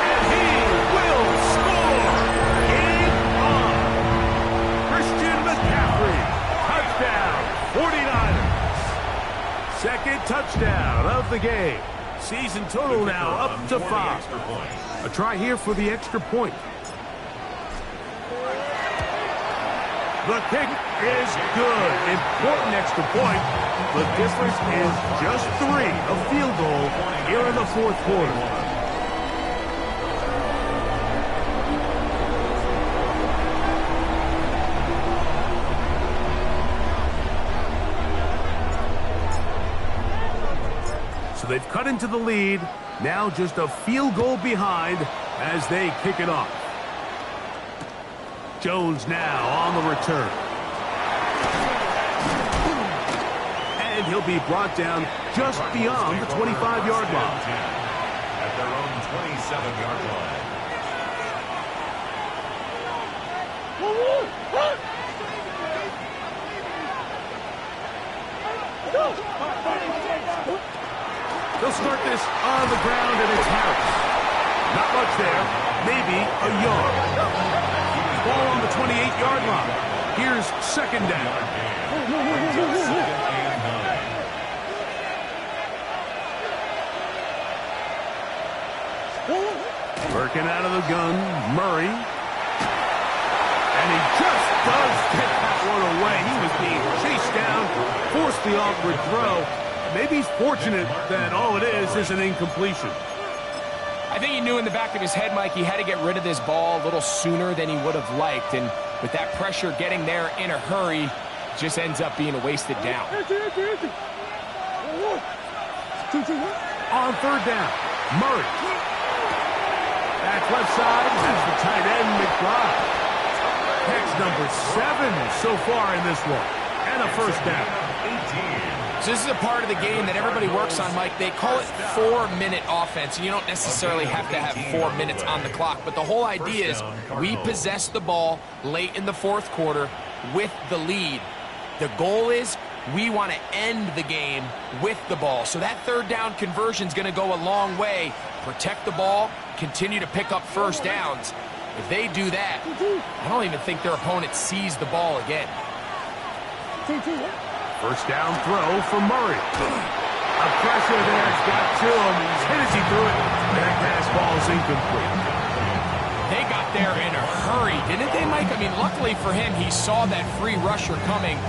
And he will score. Game on. Christian McCaffrey. Touchdown. 49ers. Second touchdown of the game. Season total now up to 5. A try here for the extra point. The kick is good. Important extra point. The difference is just 3. A field goal here in the fourth quarter. So they've cut into the lead. Now just a field goal behind as they kick it off. Jones now on the return. And he'll be brought down just beyond the 25-yard line. At their own 27-yard line. They'll start this on the ground, and it's Harris. Not much there. Maybe a yard. Ball on the 28-yard line. Here's second down. Working out of the gun, Murray. And he just does get that one away. He was being chased down, forced the awkward throw. Maybe he's fortunate that all it is an incompletion. I think he knew in the back of his head, Mike, he had to get rid of this ball a little sooner than he would have liked. And with that pressure getting there in a hurry, just ends up being a wasted down. On third down, Murray. Back left side, that's the tight end, McBride. Catch number 7 so far in this one. And a first down. 18. So this is a part of the game that everybody works on, Mike. They call it 4-minute offense. You don't necessarily have to have 4 minutes on the clock, but the whole idea is we possess the ball late in the fourth quarter with the lead. The goal is we want to end the game with the ball. So that third down conversion is going to go a long way. Protect the ball, continue to pick up first downs. If they do that, I don't even think their opponent sees the ball again. First down throw for Murray. A pressure there has got to him. He's hit as he threw it. That pass ball is incomplete. They got there in a hurry, didn't they, Mike? I mean, luckily for him, he saw that free rusher coming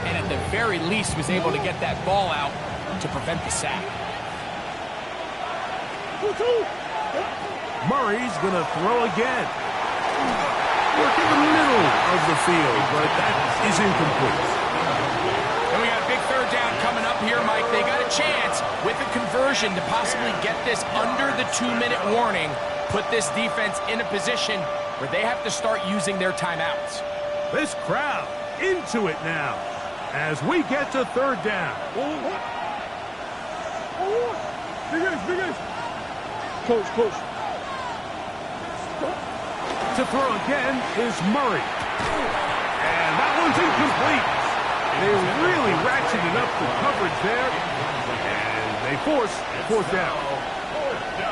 and at the very least was able to get that ball out to prevent the sack. Murray's going to throw again. Working the middle of the field, but that is incomplete. And we got a big third down coming up here, Mike. They got a chance with a conversion to possibly get this under the 2-minute warning, put this defense in a position where they have to start using their timeouts. This crowd into it now as we get to third down. Coach. To throw again is Murray. And that one's incomplete. They really ratcheted up the coverage there. And they force fourth down.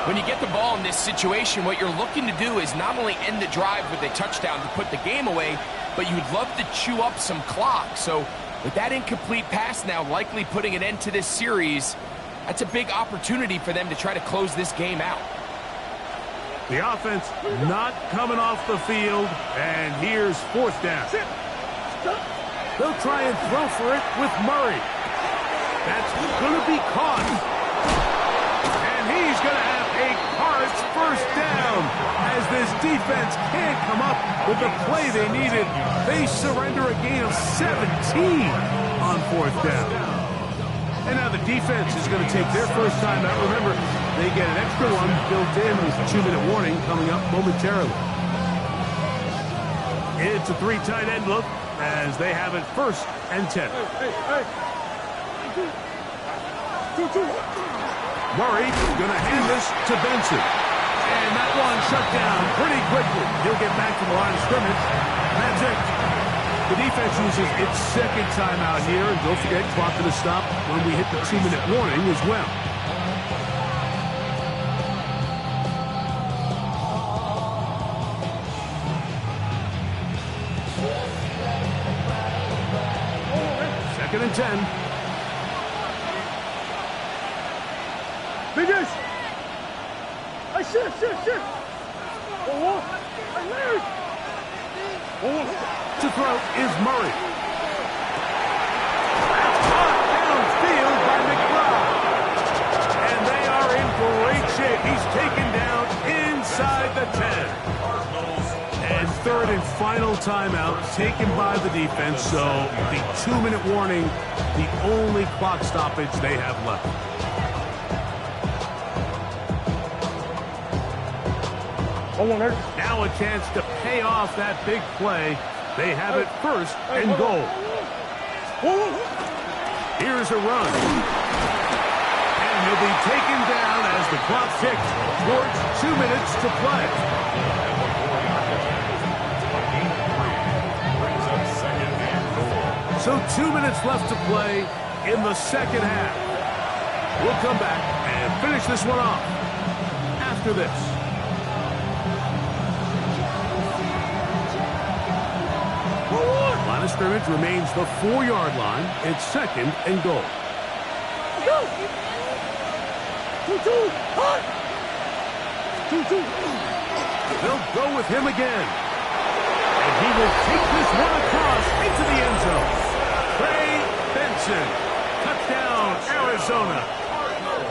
When you get the ball in this situation, what you're looking to do is not only end the drive with a touchdown to put the game away, but you'd love to chew up some clock. So with that incomplete pass now likely putting an end to this series, that's a big opportunity for them to try to close this game out. The offense not coming off the field, and here's fourth down. They'll try and throw for it with Murray. That's going to be caught. And he's going to have a Cards first down. As this defense can't come up with the play they needed, they surrender a gain of 17 on fourth down. And now the defense is going to take their first time out. Remember, they get an extra one built in with a 2-minute warning coming up momentarily. It's a 3 tight end look as they have it first and 10. Murray going to hand this to Benson. And that one shut down pretty quickly. He'll get back to the line of scrimmage. That's it. The defense uses its second timeout here. And don't forget, clock to the stop when we hit the 2-minute warning as well. Second and 10. Finish! I shift! Oh, I Larry! To throw is Murray. That's caught downfield by McBride. And they are in great shape. He's taken down inside the 10. And third and final timeout taken by the defense. So the 2-minute warning, the only clock stoppage they have left. Now a chance to pay off that big play. They have it first and goal. Here's a run. And he'll be taken down as the clock ticks towards 2 minutes to play. So 2 minutes left to play in the second half. We'll come back and finish this one off after this. Line of scrimmage remains the 4-yard line. It's second and goal. Go! 2-2! Hot! 2-2! They'll go with him again. And he will take this one across into the end zone. Trey Benson. Touchdown, Arizona.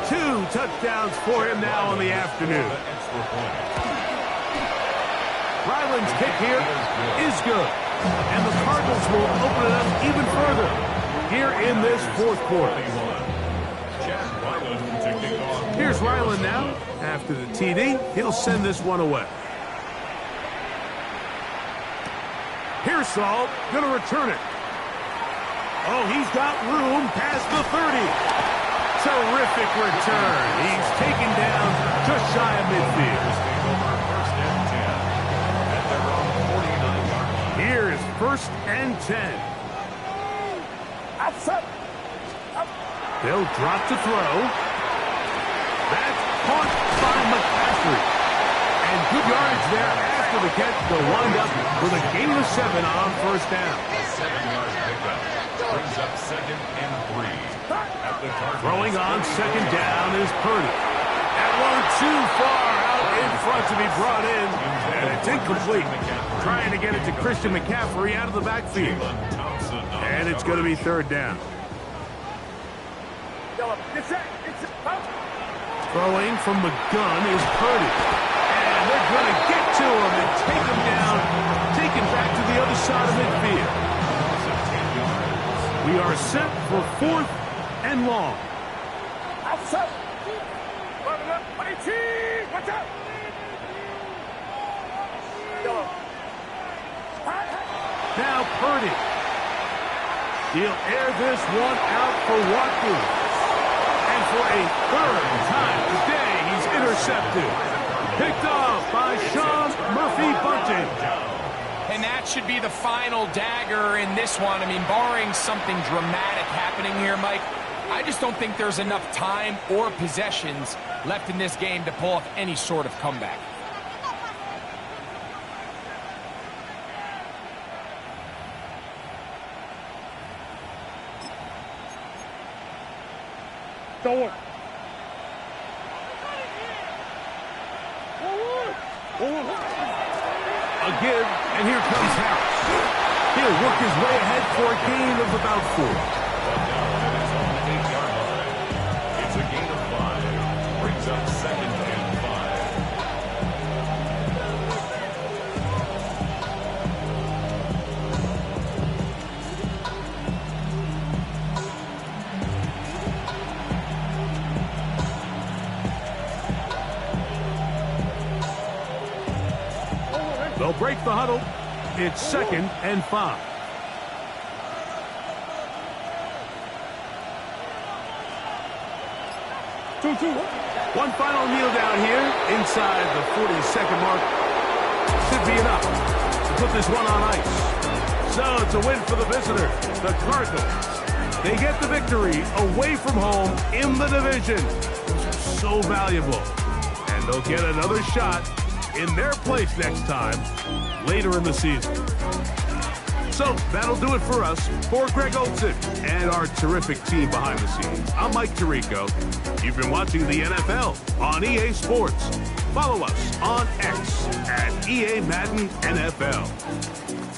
2 touchdowns for him now in the afternoon. Ryland's kick here is good. And the Cardinals will open it up even further here in this fourth quarter. Here's Ryland now. After the TD, he'll send this one away. Here's Saul, going to return it. Oh, he's got room past the 30. Terrific return. He's taken down just shy of midfield. Here's first and 10. They'll drop to throw. That's caught by McCaffrey. And good yardage there after the catch. They'll wind up with a gain of 7 on first down. 7-yard pickup brings up second and 3. At the target. Throwing on second down is Purdy. That one too far out in front to be brought in. And it's incomplete. Trying to get it to Christian McCaffrey out of the backfield. And it's going to be third down. Throwing from the gun is Purdy. And they're going to get to him and take him down. Take him back to the other side of midfield. We are set for fourth and long. Watch out! Now Purdy. He'll air this one out for Watkins. And for a third time today, he's intercepted. Picked off by Sean Murphy-Bunting. And that should be the final dagger in this one. I mean, barring something dramatic happening here, Mike, I just don't think there's enough time or possessions left in this game to pull off any sort of comeback. Forward. A give, and here comes Harris. He'll work his way ahead for a gain of about 4. They'll break the huddle. It's 2nd and 5. One final kneel down here inside the 40-second mark. Should be enough to put this one on ice. So it's a win for the visitor, the Cardinals. They get the victory away from home in the division. So valuable. And they'll get another shot in their place next time later in the season. So that'll do it for us. For Greg Olson and our terrific team behind the scenes, I'm Mike Tirico. You've been watching the NFL on EA Sports. Follow us on X at EA Madden NFL.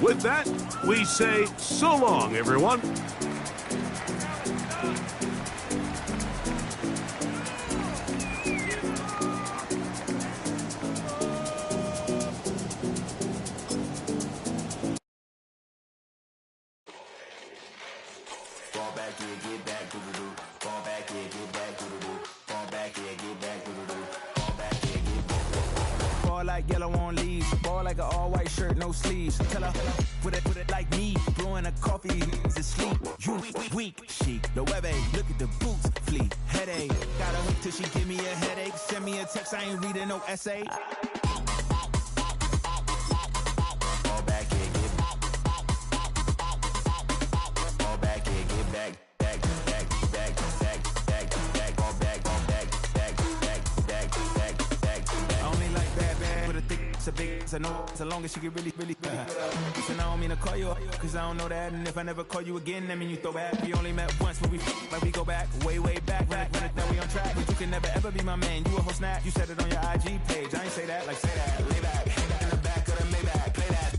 With that, we say so long, everyone. Like yellow on leaves, ball like an all-white shirt, no sleeves. Tell her, put it like me, blowing a coffee, he's asleep. You weak, chic, the web look at the boots, fleet, headache. Got a hook till she give me a headache. Send me a text, I ain't reading no essay. Fall back here, get back. A big, I know so long as she get really so I don't mean to call you, cause I don't know that. And if I never call you again, that mean you throw back. We only met once, but we go back, way back. Run it, now we on track. But you can never ever be my man. You a whole snap, you said it on your IG page. I ain't say that, like say that. Lay back, in the back of the Maybach. Play that.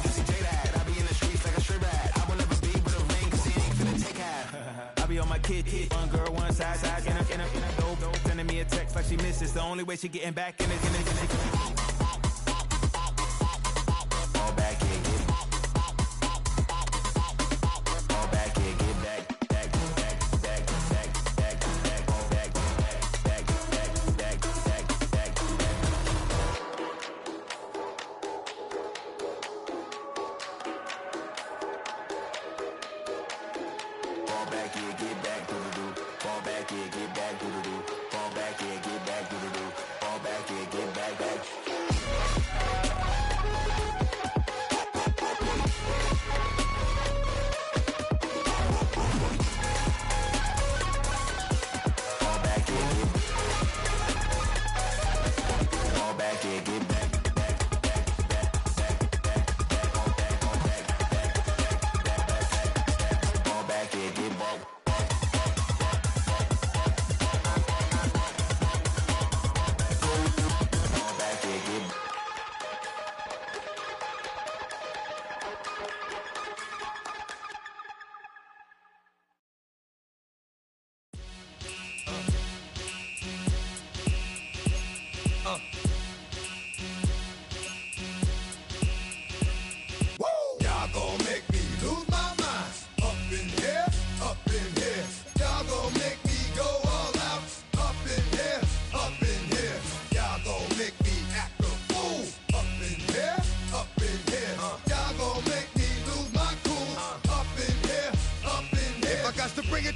You see J that, I be in the streets like a stray rat. I will never be with a ring, cause he ain't finna take half. I be on my kid, one girl, one side, in a dope, sending me a text like she misses. The only way she getting back in it.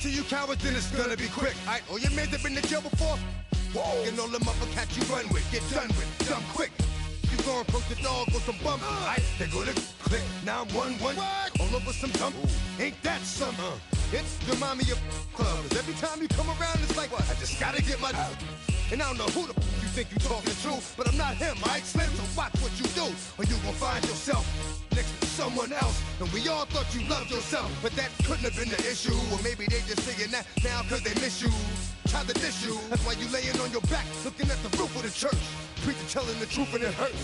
To you cowards, then it's gonna be quick. Alright, all your men have been to jail before. Whoa. And all them uppercats you run with, get done with, dumb quick. You gonna approach the dog or some bum. Alright, they're gonna click. Now I'm 1-1. All over some dump. Ain't that some? It's the mommy of club. Cause every time you come around, it's like, I just gotta get my. And I don't know who the you think you talking to, but I'm not him, alright, Slim? So watch what you do, or you gon' find yourself next to someone else. And we all thought you loved yourself, but that couldn't have been the issue. Or maybe they just saying that now cause they miss you. Tried to diss you, that's why you laying on your back, looking at the roof of the church. Preacher telling the truth and it hurts.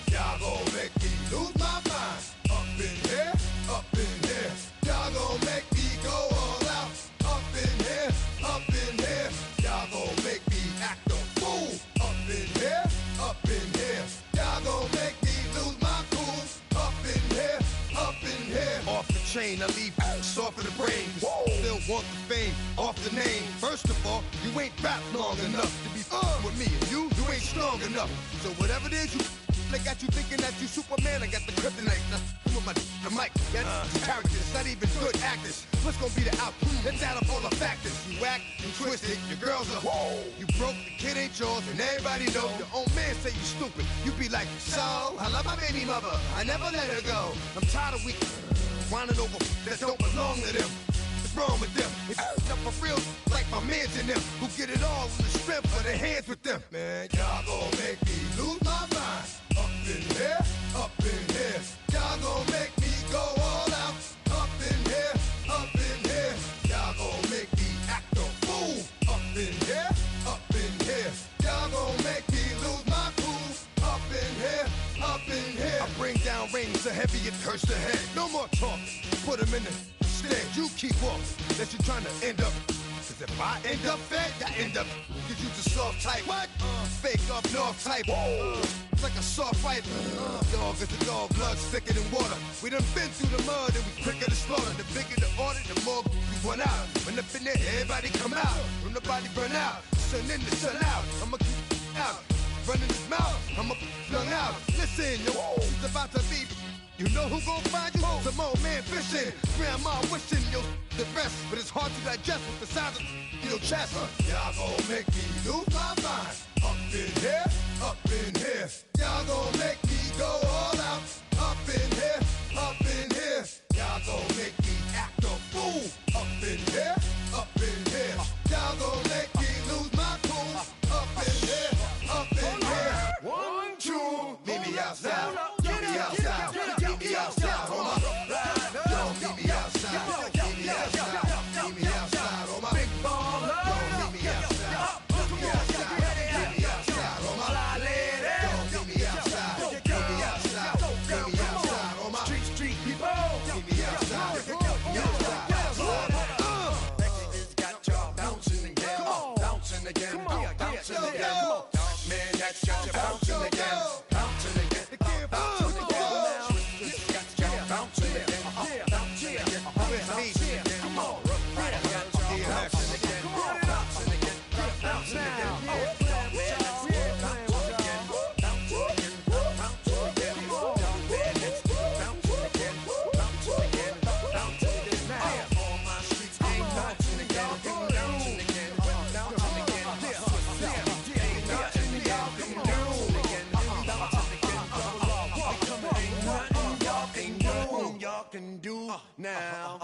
Y'all gon' make me lose my mind. Up in here, up in here. Y'all gon' make me go all out. Up in here, up in here. Y'all gon' make me act a fool. Up in here, up in here. Y'all gon' make me lose my cool. Up in here, up in here. Off the chain, I leave soft in the brain. Still want the fame, off the name. First of all, you ain't rap long enough to be with me. And you ain't strong enough. So whatever it is you They got you thinking that you Superman. I got the kryptonite. With my the mic. Yeah, characters, not even good actors. What's gonna be the outcome? Let's add up all the factors. You whack, you twisted, your girls are whoa. You broke, the kid ain't yours, and everybody know. Your own man say you stupid. You be like, so I love my baby mother. I never let her go. I'm tired of weak whining over that don't belong to them. What's wrong with them? It's up for real, like my mans in them, who get it all from the strength of their hands with them. Man, y'all gon' make me lose my mind. Up in here, up in here. Y'all gon' make me go all out. Up in here, up in here. Y'all gon' make me act a fool. Up in here, up in here. Y'all gon' make me lose my cool. Up in here, up in here. I bring down rings so heavy it hurts the head. No more talk, put them in the stand. You keep walking, that you trying to end up. Cause if I end up fed, I end up. Cause you the soft type. What? Fake up north type. It's like a soft fight. Dog is a dog, blood thicker than water. We done been through the mud and we quicker to slaughter. The bigger the order, the more we run out. When up in there, everybody come out. When the body burn out, sun in the sun out. I'ma keep out. Running his mouth, I'ma flung out. Listen, yo, it's about to be. You know who gon' find you? Some old man fishing. Grandma wishing you the best, but it's hard to digest with the size of your chest. Y'all gon' make me lose my mind. Up in here, up in here. Y'all gon' make me go all out. Up in here, up in here. Y'all gon' make me act a fool. Up in here, up in here. Y'all gon' make me lose my cool. Up in here, up in here. 1, 2, meet me outside. Meet me outside. Meet me outside. Hold up. Yo, meet me outside. Meet me outside. Meet me outside. On my big ball. Yo, meet me outside. Meet me outside. Meet me outside. On my yo, meet me outside. Meet me outside. Meet me outside. On my street people. Meet me outside. Meet me outside. Got y'all bouncing again. Bouncing again. Bouncing again. Man, that's got you bouncing again. Bouncing again. Bouncing again. Got y'all bouncing again. Bouncing again. Bouncing again. Come on. Got y'all bouncing again. Bouncing again. Bouncing again. Can do now.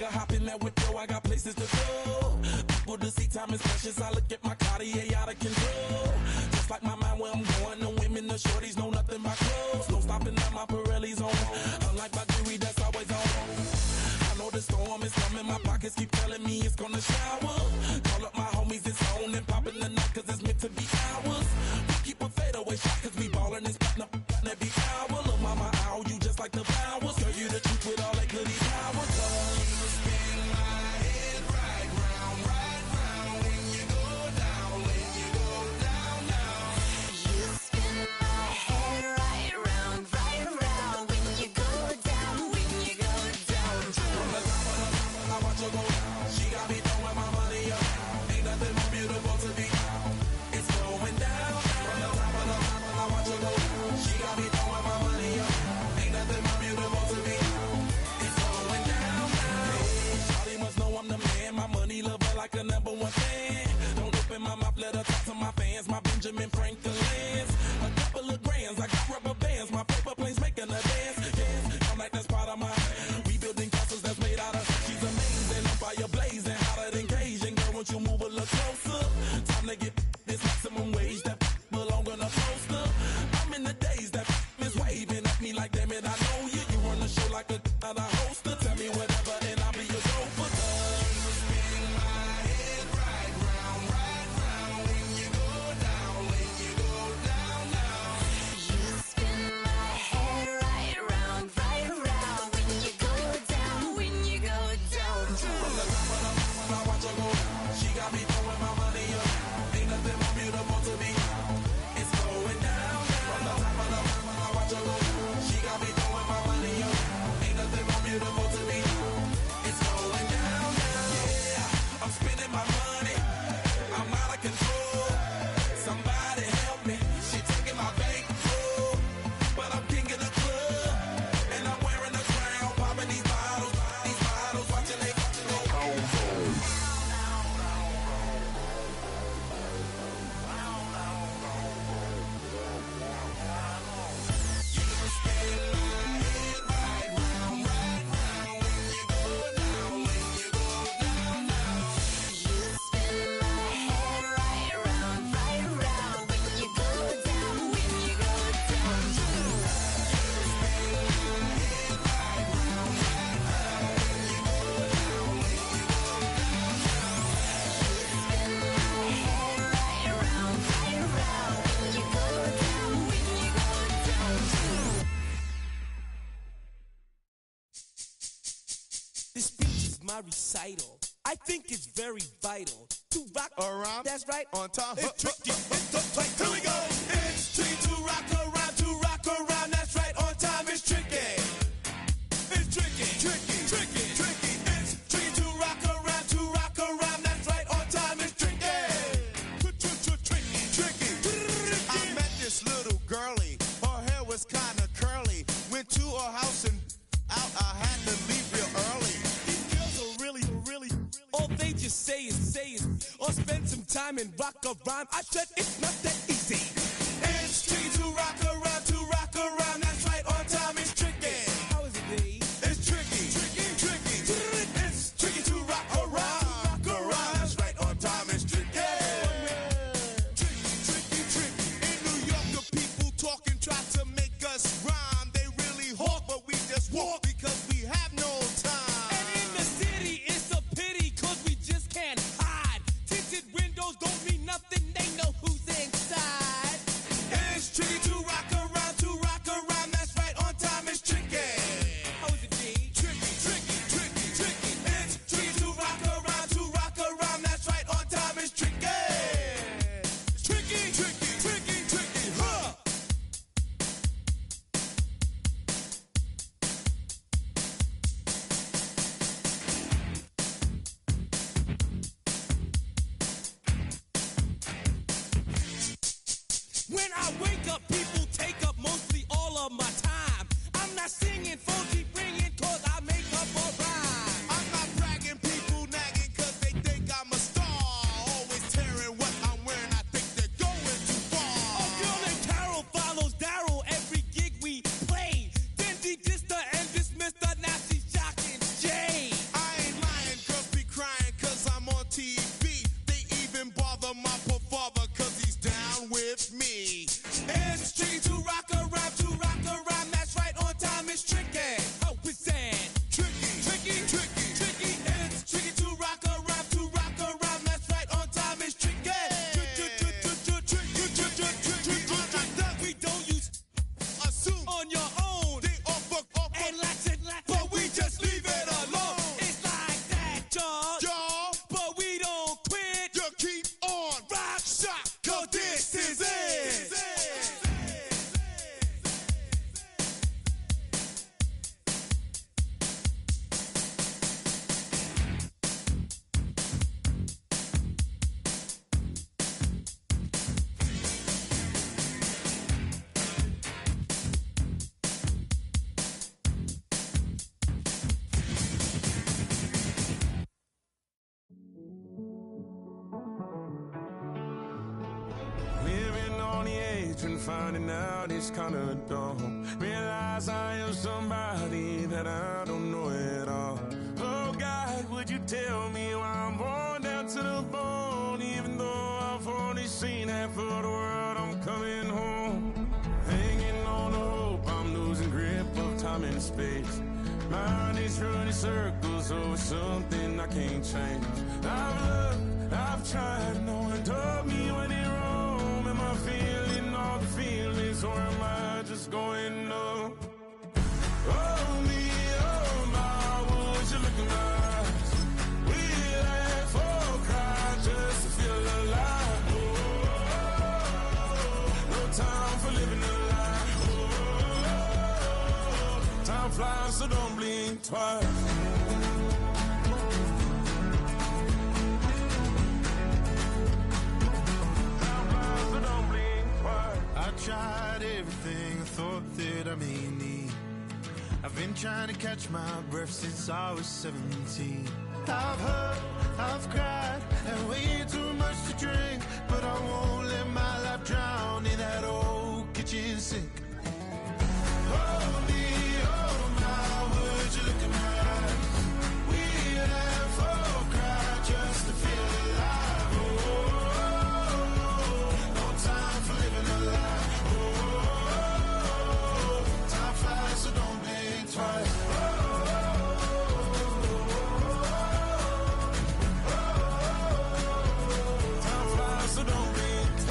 Hop in that window, I got places to go. People to see, time is precious. I look at my Cartier out of control. Just like my mind where I'm going. The women, the shorties know nothing but clothes. No stopping at my Pirelli's on. Unlike my jewelry, that's always on. I know the storm is coming. My pockets keep telling me it's gonna shower. Call up my homies, it's on and popping the night cause it's meant to be ours. We keep a fadeaway shot cause we ballin' and spittin' up every hour. Look, mama, ow, you just like the flowers. Girl, you the truth with all that goody powers. Like a number one fan. Don't open my mouth, let her talk to my fans. My Benjamin Franklin's. A couple of grands, I got rubber bands. My paper planes making a dance. Yes, I'm like that's part of my. We building castles that's made out of. She's amazing, on fire blazing, hotter than Cajun. Girl, won't you move a little closer? Time to get this maximum wage that belong on a poster. I'm in the days that is waving at me like damn it, I know you. You run the show like a hoster. Tell me whatever and I'll be your gopher. When you go down, when you my recital. I think it's very vital to rock around. That's right, on time. It's tricky. Here we go. It's tricky to rock around, to rock around. That's right, on time. It's tricky. It's tricky, tricky, tricky, tricky. It's tricky to rock around, to rock around. That's right, on time. It's tricky. Tricky, tricky. I met this little girlie. Her hair was kind of curly. Went to her house and out. I had to leave real early. These girls are really, all they just say is, or spend some time and rock a rhyme. I said it's not that easy. It's tricky to rock around, to rock around. That's right, on time. It's tricky. How is it, B? It's tricky, tricky, tricky. It's tricky to rock around, That's right, on time. It's tricky. Tricky. In New York, the people talking try to make us rhyme. They really hawk, but we just walk because we have no time. And in the city, it's a pity, cause we just can't hide. Tinted windows don't mean nothing, they know who's inside. It's tricky to rock around, that's right, on time. It's tricky. How is it, D? Tricky. It's tricky to rock around, that's right, on time. It's tricky. Tricky, huh? When I wake up, people take up mostly all of my time. I'm not singing, phone keep ringing, cause I make up a rhyme. I'm not bragging, people nagging cause they think I'm a star. Always tearing what I'm wearing, I think they're going too far. A girl named Carol follows Daryl every gig we play. Then he dissed her and dismissed her, now she's shocking Jay. I ain't lying, girls be crying cause I'm on TV. They even bother my poor father cause he's down with me. It's tricky to rock around, that's right, on time. It's tricky. How is that? Tricky. It's tricky to rock around, that's right, on time. It's tricky. We don't use Assume on your own they offer, and lots, but we just leave it alone. It's like that, y'all, but we don't quit. you keep on Rock, shock, cause this is it. Living on the edge and finding out it's kinda dumb. Realize I am somebody that I don't know at all. Oh God, would you tell me why I'm worn down to the bone? Even though I've only seen half of the world, I'm coming home. Hanging on to hope, I'm losing grip of time and space. Mind is running circles over something I can't change. I've looked, I've tried, no one told me when it wrong. Am I feeling all the feelings, or am I just going numb? Oh me, oh my, would you look in my eyes? We laugh or cry just to feel alive. Oh, no time for living a lie. Oh, time flies, so don't blink twice. I tried everything I thought that I may need. I've been trying to catch my breath since I was 17. I've hurt, I've cried, and way too much to drink. But I won't let my life drown in that old kitchen sink. Oh me, oh my, would you look in my eyes? We laugh or cry just to feel alive. Oh, no time for living a lie. Oh, time flies, so don't blink twice. Time flies, so don't blink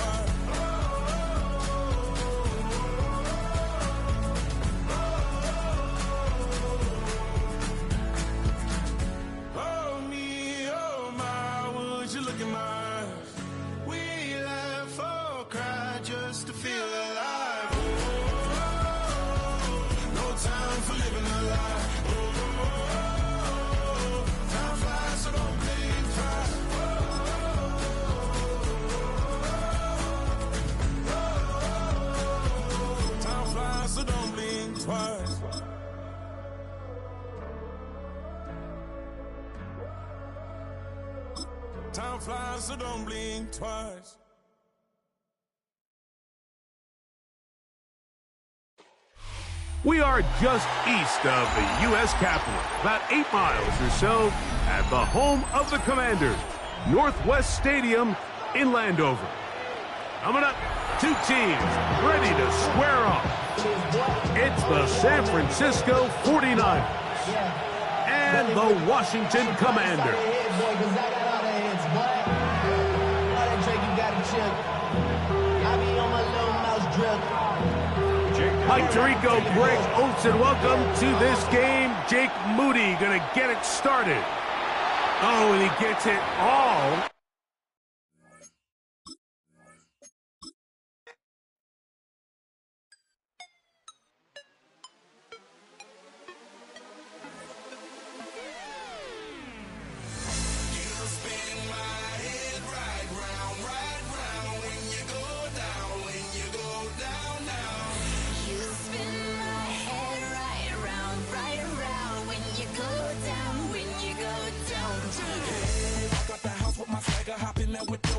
fly, so don't blink twice. We are just east of the U.S. Capitol, about 8 miles or so, at the home of the Commanders, Northwest Stadium in Landover. Coming up, 2 teams ready to square off. It's the San Francisco 49ers and the Washington Commanders. Mike Tirico, Greg Olsen, welcome to this game. Jake Moody going to get it started. Oh, and he gets it all.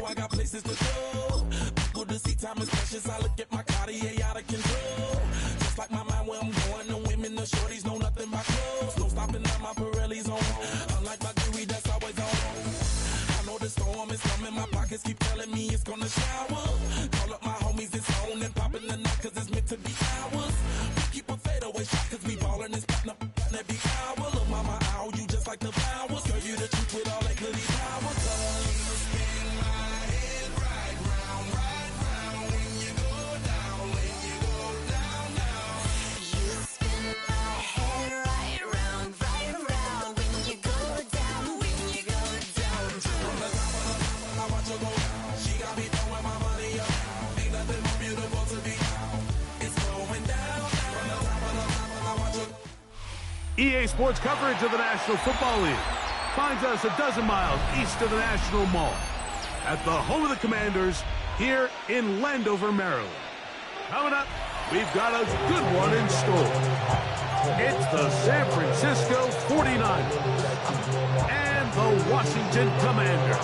I got places to go. People to see, time is precious. I look at my Cartier out of control. Just like my mind where I'm going. The women, the shorties know nothing but clothes. No stopping at my Pirelli's on. Unlike my jewelry that's always on. I know the storm is coming. My pockets keep telling me it's gonna shower. Call up my homies, it's on and popping the night cause it's meant to be ours. We keep a fadeaway shot cause we ballin' and spotting up every hour. Look, mama, ow, you just like the flowers. Girl, you the truth with all that goody power. EA Sports coverage of the National Football League finds us a dozen miles east of the National Mall at the home of the Commanders here in Landover, Maryland. Coming up, we've got a good one in store. It's the San Francisco 49ers and the Washington Commanders.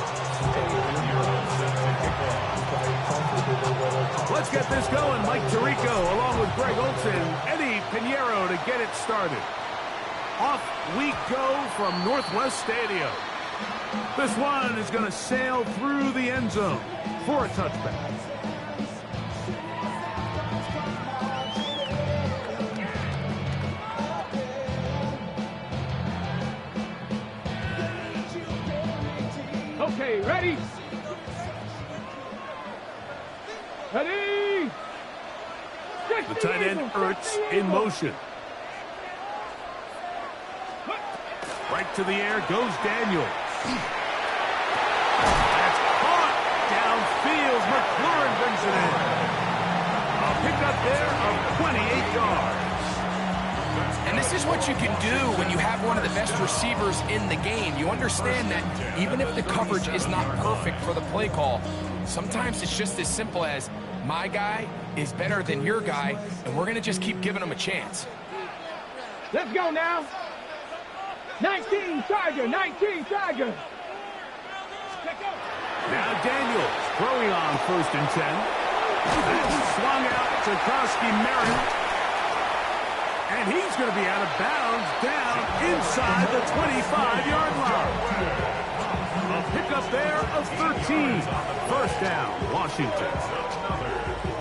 Let's get this going. Mike Tirico along with Greg Olsen, Eddie Pinheiro to get it started. Off we go from Northwest Stadium. This one is going to sail through the end zone for a touchback. Okay, ready? Ready? The tight end Ertz in motion. Right to the air goes Daniels. That's caught downfield. McLaurin brings it in. A pickup there of 28 yards. And this is what you can do when you have one of the best receivers in the game. You understand that even if the coverage is not perfect for the play call, sometimes it's just as simple as my guy is better than your guy, and we're going to just keep giving him a chance. Let's go now. 19 Tiger, 19 Tiger. Now Daniels throwing on 1st and 10. That's swung out to Koski Merritt. And he's going to be out of bounds down inside the 25-yard line. A pickup there of 13. 1st down, Washington.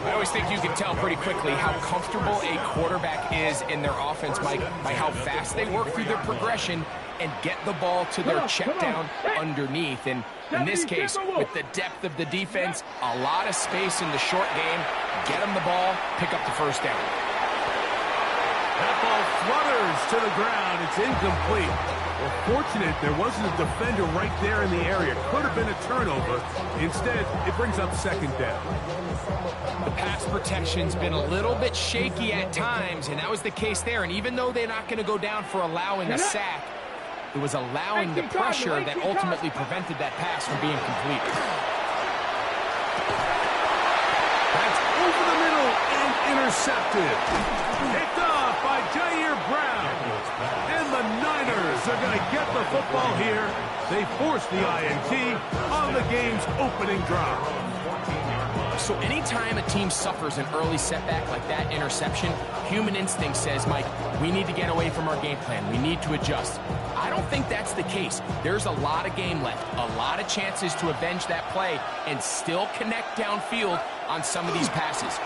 I always think you can tell pretty quickly how comfortable a quarterback is in their offense, Mike, by how fast they work through their progression and get the ball to their check down underneath. And in this case, with the depth of the defense, a lot of space in the short game, get them the ball, pick up the 1st down. That ball flutters to the ground. It's incomplete. Well, fortunate there wasn't a defender right there in the area. Could have been a turnover. Instead, it brings up 2nd down. The pass protection's been a little bit shaky at times, and that was the case there. And even though they're not going to go down for allowing a sack, it was allowing the pressure that ultimately prevented that pass from being complete. That's over the middle and intercepted. Picked off by Jair Brown. And the Niners Bears are going to get the football here. They force the INT on the game's opening drive. So anytime a team suffers an early setback like that interception, human instinct says, Mike, we need to get away from our game plan. We need to adjust. I don't think that's the case. There's a lot of game left, a lot of chances to avenge that play and still connect downfield on some of these passes.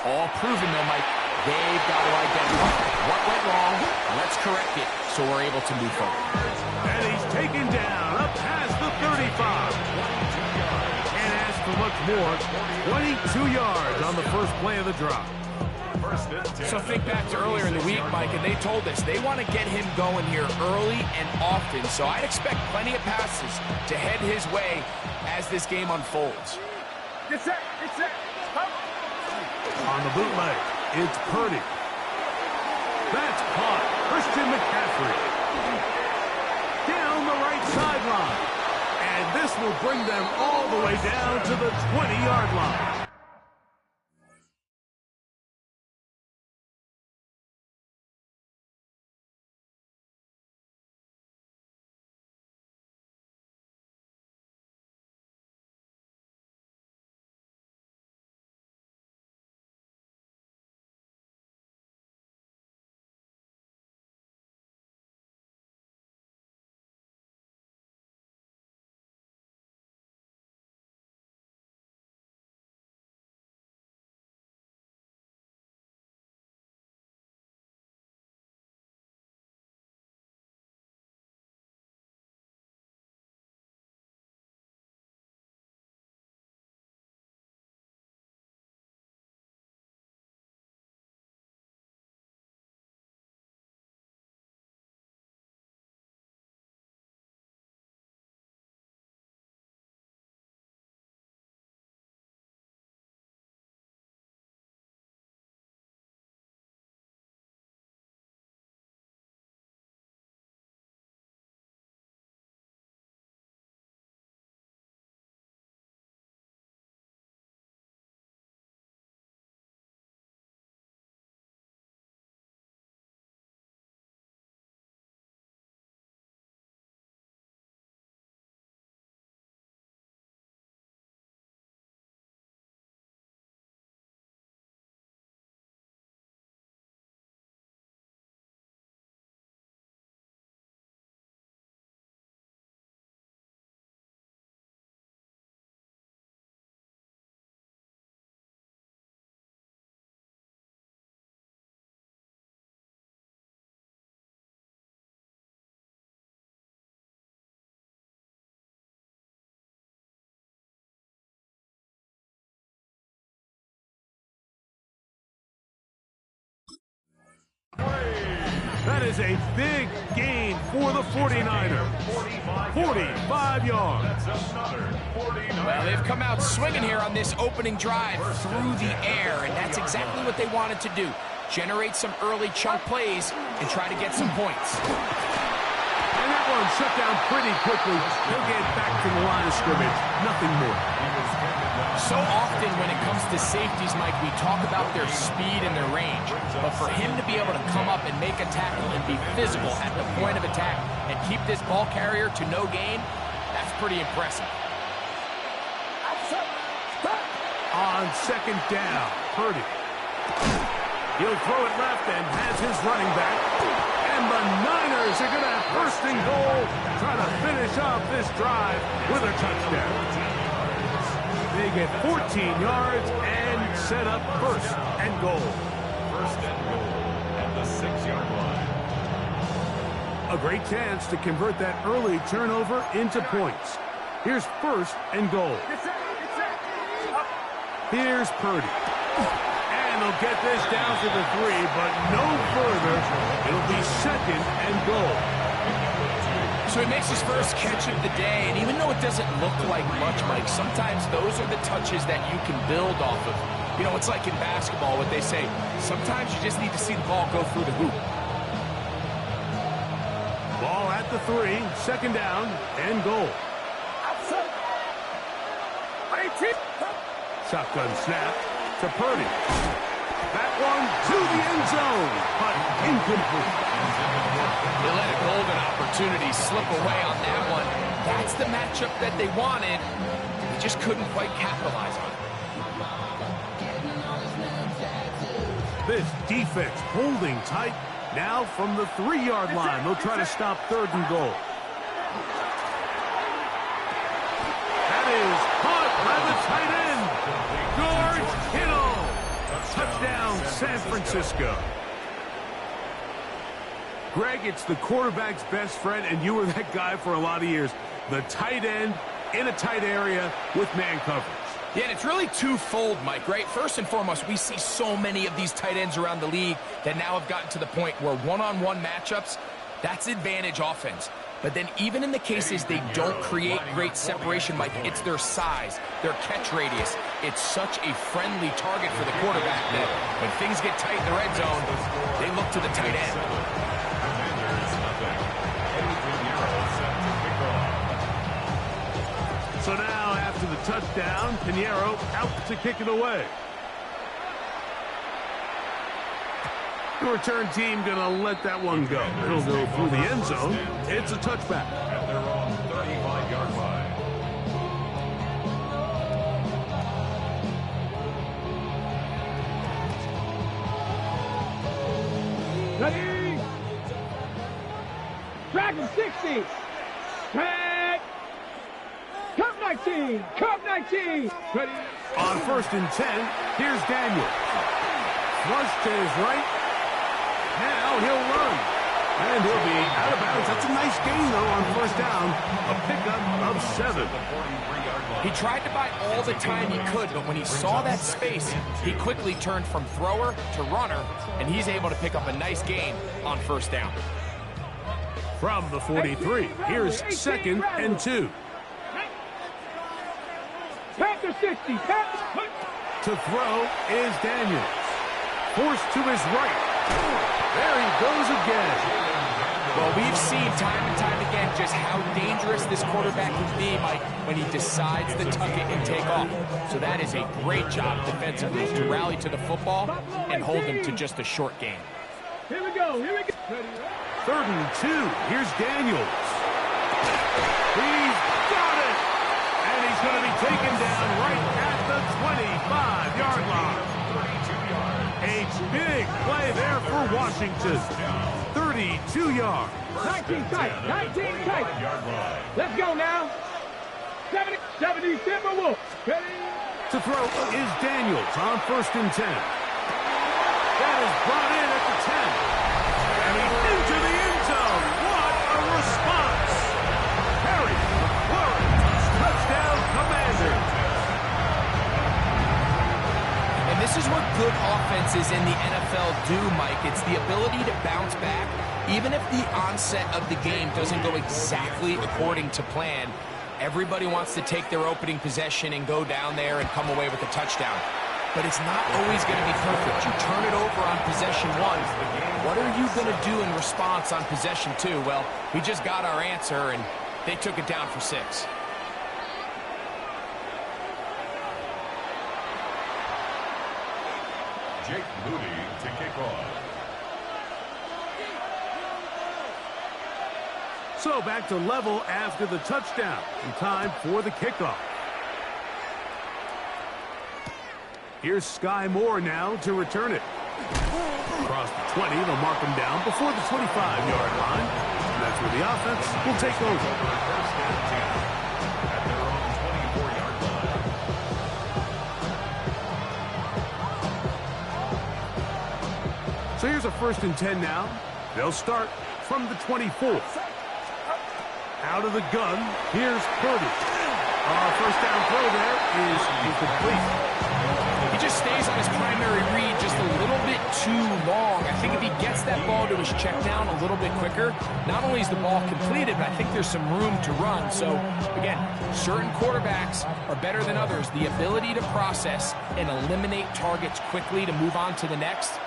All proven, though, Mike. They've got to identify what went wrong, let's correct it, so we're able to move forward. And he's taken down up past the 35. And as for much more, 22 yards on the first play of the drive. So think back to earlier in the week, Mike, and they told us they want to get him going here early and often. So I'd expect plenty of passes to head his way as this game unfolds. Get set, get set. On the bootleg, it's Purdy. That's caught. Christian McCaffrey. Down the right sideline. And this will bring them all the way down to the 20-yard line. That is a big gain for the 49ers. 45 yards. Well, they've come out swinging here on this opening drive through the air, and that's exactly what they wanted to do. Generate some early chunk plays and try to get some points. And that one shut down pretty quickly. He'll get back to the line of scrimmage. Nothing more. So often when it comes to safeties, Mike, we talk about their speed and their range. But for him to be able to come up and make a tackle and be physical at the point of attack and keep this ball carrier to no gain, that's pretty impressive. On second down, Purdy. He'll throw it left and has his running back. And the Niners are going to have first and goal, trying to finish off this drive with a touchdown. They get 14 yards and set up first and goal. First and goal at the 6-yard line. A great chance to convert that early turnover into points. Here's first and goal. Here's Purdy. And they'll get this down to the 3, but no further. It'll be second and goal. So he makes his first catch of the day, and even though it doesn't look like much, Mike, sometimes those are the touches that you can build off of. You know, it's like in basketball, what they say, sometimes you just need to see the ball go through the hoop. Ball at the 3, second down and goal. Shotgun snap to Purdy. That one to the end zone, but incomplete. They let a golden opportunity slip away on that one. That's the matchup that they wanted. They just couldn't quite capitalize on it. This defense holding tight. Now from the 3-yard line, they'll try to stop 3rd and goal. That is caught by the tight end, George Kittle. Touchdown, San Francisco. Greg, it's the quarterback's best friend, and you were that guy for a lot of years. The tight end in a tight area with man coverage. Yeah, and it's really twofold, Mike, right? First and foremost, we see so many of these tight ends around the league that now have gotten to the point where one-on-one matchups, that's advantage offense. But then even in the cases they don't create great separation, Mike, it's their size, their catch radius. It's such a friendly target for the quarterback that when things get tight in the red zone, they look to the tight end. So now, after the touchdown, Pinheiro out to kick it away. The return team going to let that one go. It'll go through the end zone. It's a touchback. At their own 35-yard line. Ready? Dragon 60. Tag. Cup 19. Cup 19. Ready? On 1st and 10, here's Daniel. Flush to his right. Now he'll run. And he'll be out of bounds. That's a nice gain, though, on 1st down. A pickup of 7. He tried to buy all the time he could, but when he saw that space, he quickly turned from thrower to runner, and he's able to pick up a nice gain on 1st down. From the 43, here's 2nd and 2. Panther 60. Panther. To throw is Daniels. Forced to his right. There he goes again. Well, we've seen time and time again just how dangerous this quarterback can be, Mike, when he decides to tuck it and take off. So that is a great job defensively to rally to the football and hold him to just a short game. Here we go. Here we go. 3rd and 2. Here's Daniels. He's got it. And he's going to be taken down right at the 25-yard line. A big play there for Washington. 32 yards. 19 tight. 19 tight. Let's go now. 70 Timberwolves. Ready? To throw is Daniels on 1st and 10. That is brought in at the 10. And he's into the end zone. What a response. Harry McLaurin. Touchdown, Commanders. And this is what good offenses in the NFL do, Mike. It's the ability to bounce back, even if the onset of the game doesn't go exactly according to plan. Everybody wants to take their opening possession and go down there and come away with a touchdown. But it's not always going to be perfect. You turn it over on possession 1. What are you going to do in response on possession 2? Well, we just got our answer, and they took it down for 6. Jake Moody to kick off. So back to level after the touchdown. In time for the kickoff. Here's Sky Moore now to return it. Across the 20, they'll mark him down before the 25-yard line. And that's where the offense will take over. First and 10 at their own 24-yard line. So here's a 1st and 10 now. They'll start from the 24. Out of the gun, here's Purdy. 1st down throw there is incomplete. He just stays on his primary read just a little bit too long. I think if he gets that ball to his check down a little bit quicker, not only is the ball completed, but I think there's some room to run. So, again, certain quarterbacks are better than others. The ability to process and eliminate targets quickly to move on to the next,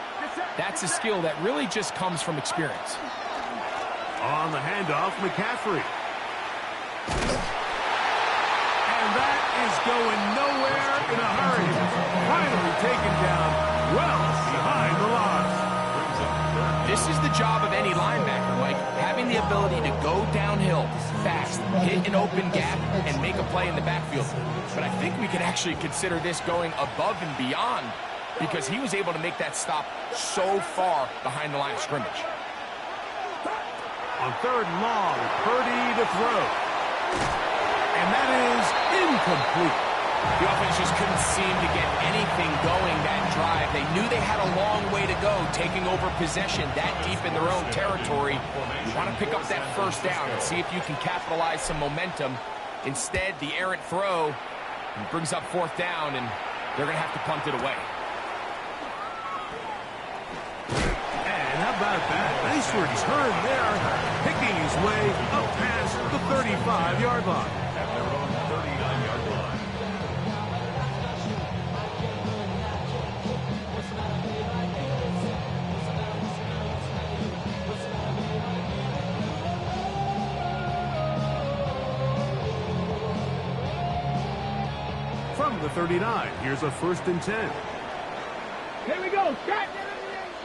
that's a skill that really just comes from experience. On the handoff, McCaffrey. And that is going nowhere in a hurry. Finally taken down well ability to go downhill fast, hit an open gap, and make a play in the backfield. But I think we can actually consider this going above and beyond because he was able to make that stop so far behind the line of scrimmage. On third and long, Purdy to throw. And that is incomplete. The offense just couldn't seem to get anything going that drive. They knew they had a long way to go, taking over possession that deep in their own territory. You want to pick up that first down and see if you can capitalize some momentum. Instead, the errant throw brings up fourth down, and they're going to have to punt it away. And how about that? Nice return there, picking his way up past the 35-yard line. At their own 39-yard line. From the 39, here's a 1st and 10. Here we go. Shot.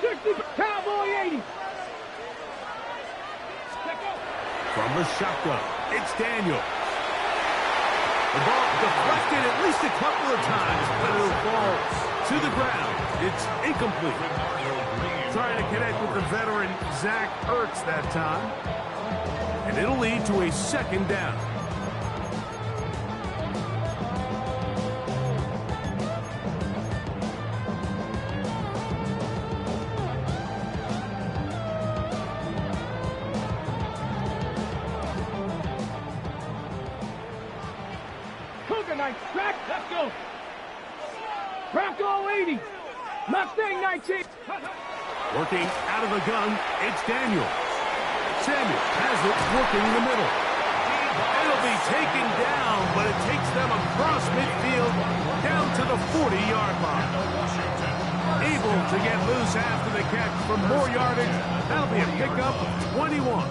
60. Cowboy 80. From the shotgun, it's Daniel. The ball deflected at least a couple of times, but it'll fall to the ground. It's incomplete. Trying to connect with the veteran Zach Ertz that time. And it'll lead to a 2nd down. Track, let's go. Bronco 80. Mustang 19. Working out of the gun, it's Daniel. Samuel has it working in the middle. It'll be taken down, but it takes them across midfield down to the 40-yard line. Able to get loose after the catch for more yardage. That'll be a pickup of 21.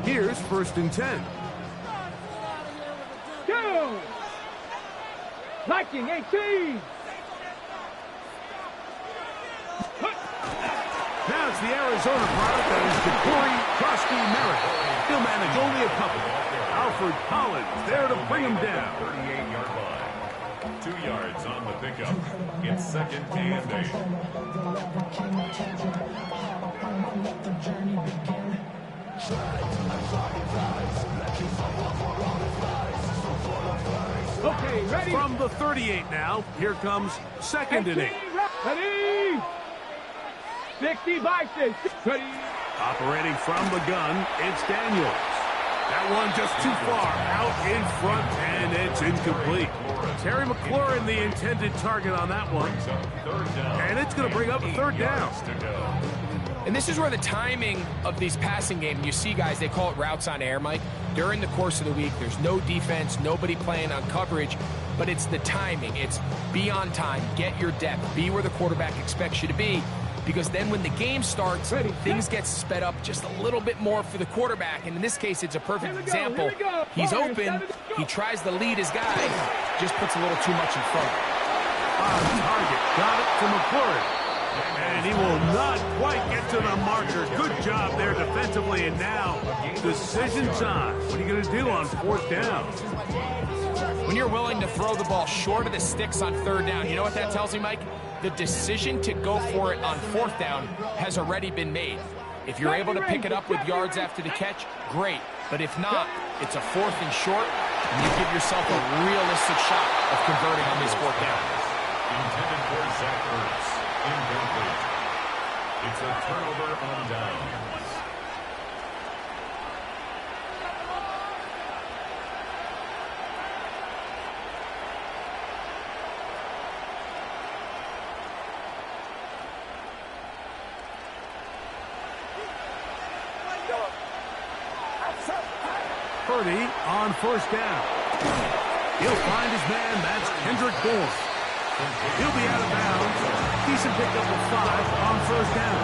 Here's 1st and 10. Go! Viking 18. Now it's the Arizona product that is Corey Krosky Merritt. He'll manage only a couple. Alfred Collins there to bring him down. 38-yard line. 2 yards on the pickup. It's 2nd and 8. Okay, ready? From the 38 now, here comes 2nd and 8. Ready? 60 Bison. Ready? Operating from the gun, it's Daniels. That one just too far out in front, and it's incomplete. Terry McLaurin, the intended target on that one. And it's going to bring up 3rd down. And this is where the timing of these passing games, you see guys, they call it routes on air, Mike. During the course of the week, there's no defense, nobody playing on coverage, but it's the timing. It's be on time, get your depth, be where the quarterback expects you to be, because then when the game starts, things get sped up just a little bit more for the quarterback. And in this case, it's a perfect example. He's open, he tries to lead his guy, just puts a little too much in front. On target, got it to McLaurin. And he will not quite get to the marker. Good job there defensively, and now decision time. What are you going to do on 4th down? When you're willing to throw the ball short of the sticks on 3rd down, you know what that tells me, Mike? The decision to go for it on 4th down has already been made. If you're able to pick it up with yards after the catch, great. But if not, it's a 4th and short, and you give yourself a realistic shot of converting on this 4th down. Intended for Zach Ertz. Incomplete. It's a turnover on downs. Purdy on 1st down. He'll find his man. That's Kendrick Bourne. He'll be out of bounds. Decent pickup of 5 on 1st down.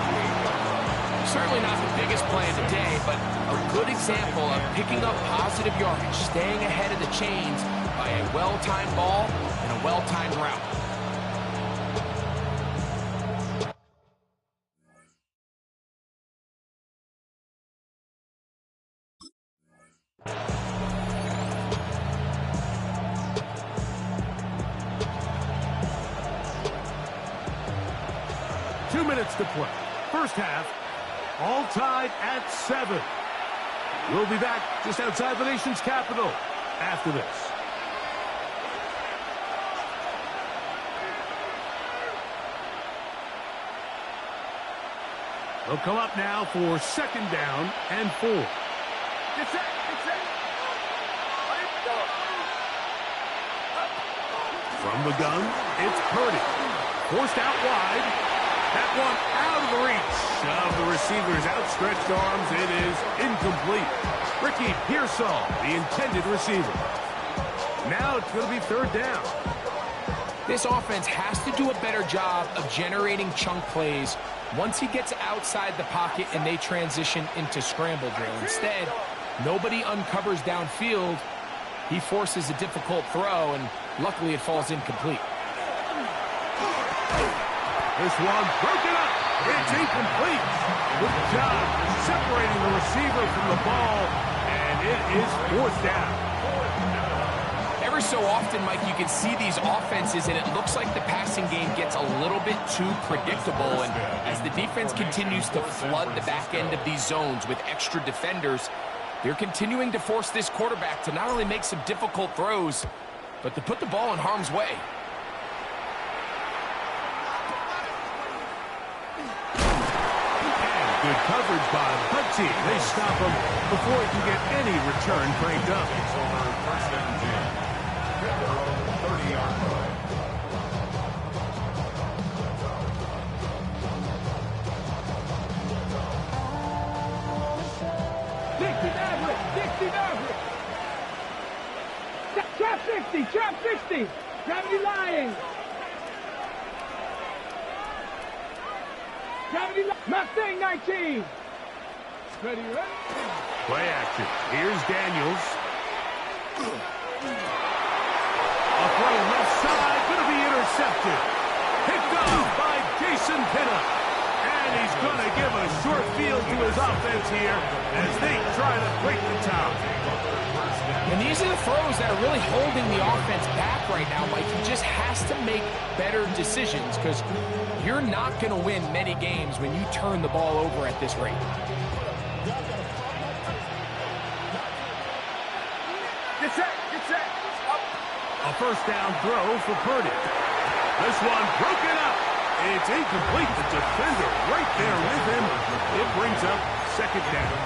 Certainly not the biggest play of the day, but a good example of picking up positive yardage, staying ahead of the chains by a well-timed ball and a well-timed route. minutes to play. First half, all tied at 7. We'll be back just outside the nation's capital after this. They'll come up now for 2nd down and 4. Get set, get set. From the gun, it's Purdy. Forced out wide. That one out of the reach of the receiver's outstretched arms. It is incomplete. Ricky Pearsall, the intended receiver. Now it's going to be 3rd down. This offense has to do a better job of generating chunk plays once he gets outside the pocket and they transition into scramble drill. Instead, nobody uncovers downfield. He forces a difficult throw, and luckily it falls incomplete. This one broken up. It's incomplete. Good job separating the receiver from the ball, and it is 4th down. Every so often, Mike, you can see these offenses, and it looks like the passing game gets a little bit too predictable. And as the defense continues to flood the back end of these zones with extra defenders, they're continuing to force this quarterback to not only make some difficult throws, but to put the ball in harm's way. Good coverage by the team. They stop him before he can get any return cranked up. It's over 1st and 10. At their own 30-yard line. Trap 60, trap 60. Gravity lying. Gravity Mustang 19. Ready, ready. Play action. Here's Daniels. A throw left side, going to be intercepted. Picked off by Jason Pinnock. And he's going to give a short field to his offense here as they try to break the top. And these are the throws that are really holding the offense back right now, Mike. He just has to make better decisions because you're not going to win many games when you turn the ball over at this rate. Get set, get set. A 1st down throw for Purdy. This one broken up. It's incomplete. The defender right there with him. It brings up 2nd down.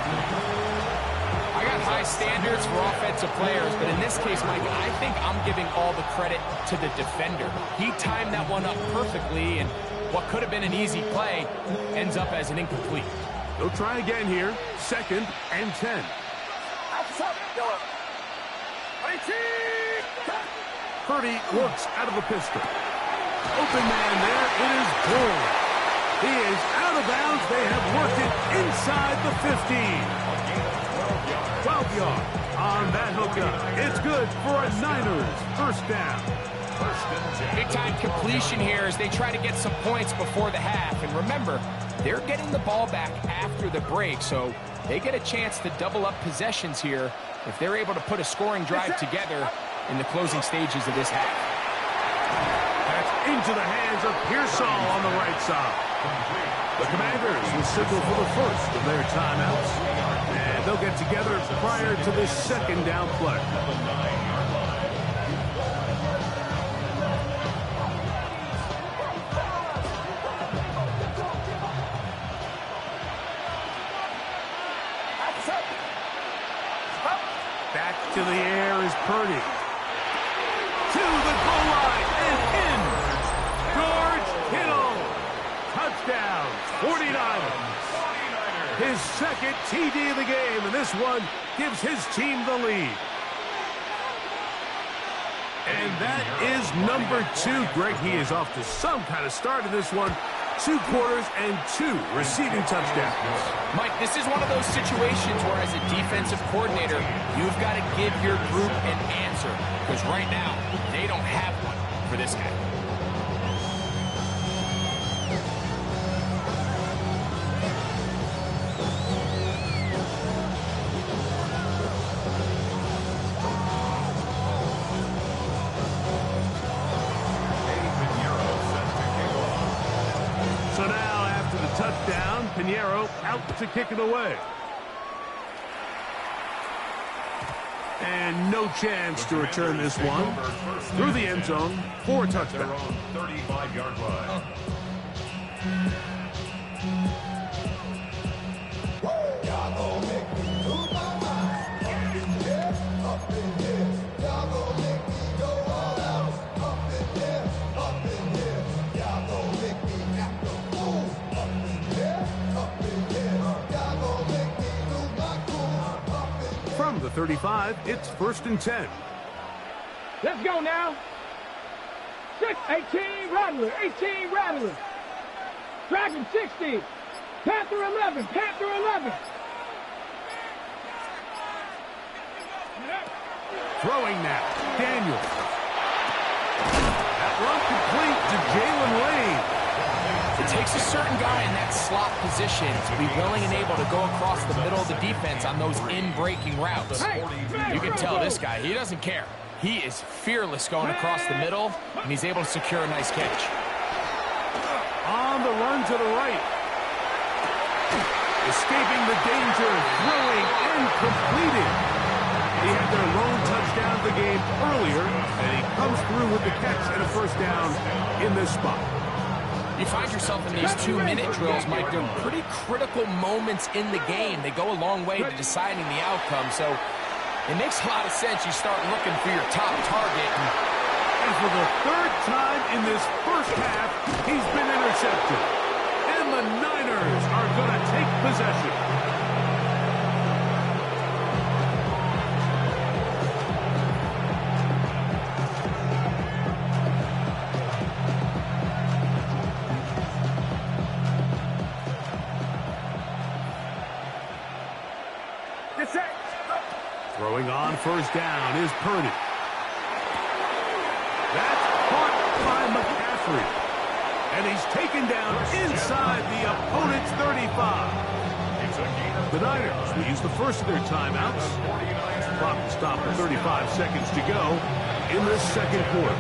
I got high standards for offensive players, but in this case, Mike, I think I'm giving all the credit to the defender. He timed that one up perfectly, and what could have been an easy play ends up as an incomplete. They'll try again here. 2nd and 10. Purdy works out of the pistol. Open man there. It is Bull. He is out of bounds. They have worked it inside the 15. 12-yard on that hookup. It's good for a Niners 1st down. Big-time completion here as they try to get some points before the half. And remember, they're getting the ball back after the break, so they get a chance to double up possessions here if they're able to put a scoring drive together in the closing stages of this half. That's into the hands of Pearsall on the right side. The Commanders will signal for the first of their timeouts. And they'll get together prior to this 2nd down play. Back to the air is Purdy. To the goal line and in. George Kittle. Touchdown, 49ers. His 2nd TD of the game, and this one gives his team the lead. And that is number 2. Greg, he is off to some kind of start in this one. 2 quarters and 2 receiving touchdowns. Mike, this is one of those situations where as a defensive coordinator, you've got to give your group an answer. Because right now, they don't have one for this guy. First down, Pinheiro out to kick it away. And no chance to return this one through the end zone for a touchdown. 35-yard line. From the 35, it's 1st and 10. Let's go now. 18 Rattler, 18 Rattler. Dragon 60. Panther 11, Panther 11. Throwing now, Daniels. That run complete to Jalen Lane. It takes a certain guy in that slot position to be willing and able to go across the middle of the defense on those in-breaking routes. You can tell this guy, he doesn't care. He is fearless going across the middle, and he's able to secure a nice catch. On the run to the right. Escaping the danger, throwing and completing. He had their lone touchdown of the game earlier, and he comes through with the catch and a first down in this spot. You find yourself in these 2-minute drills, Mike. They're pretty critical moments in the game. They go a long way to deciding the outcome, so it makes a lot of sense you start looking for your top target. And for the 3rd time in this first half, he's been intercepted. And the Niners are going to take possession. Throwing on first down is Purdy. That's caught by McCaffrey. And he's taken down inside the opponent's 35. The Niners will use the first of their timeouts. Clock will stop at 35 seconds to go in this second quarter.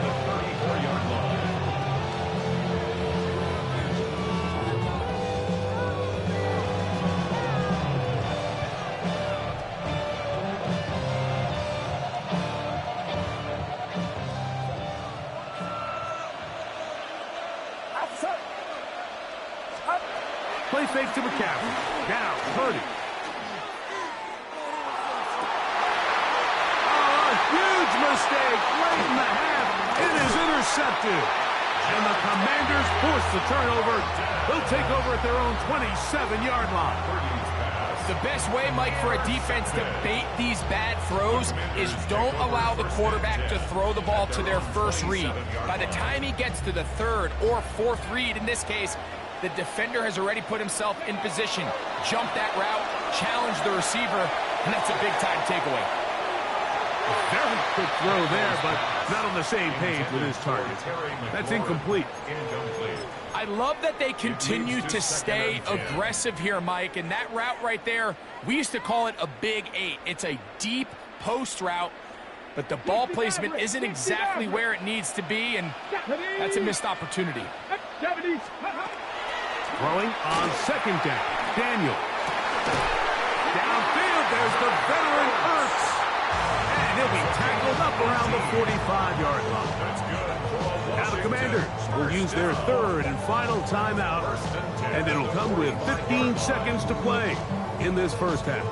Play fake to McCaffrey. Now, Purdy. Oh, a huge mistake late in the half. It is intercepted. And the Commanders force the turnover. They'll take over at their own 27-yard line. The best way, Mike, for a defense to bait these bad throws is don't allow the quarterback to throw the ball to their first read. By the time he gets to the 3rd or 4th read, in this case, the defender has already put himself in position. Jump that route, challenge the receiver, and that's a big-time takeaway. A very quick throw there, but not on the same page with his target. That's incomplete. I love that they continue to stay aggressive here, Mike, and that route right there, we used to call it a Big 8. It's a deep post route, but the ball placement isn't exactly where it needs to be, and that's a missed opportunity. Throwing on second down. Daniel. Downfield, there's the veteran Ertz. And he'll be tackled up around the 45-yard line. That's good. Now the Commanders will use their 3rd and final timeout. And it'll come with 15 seconds to play in this first half.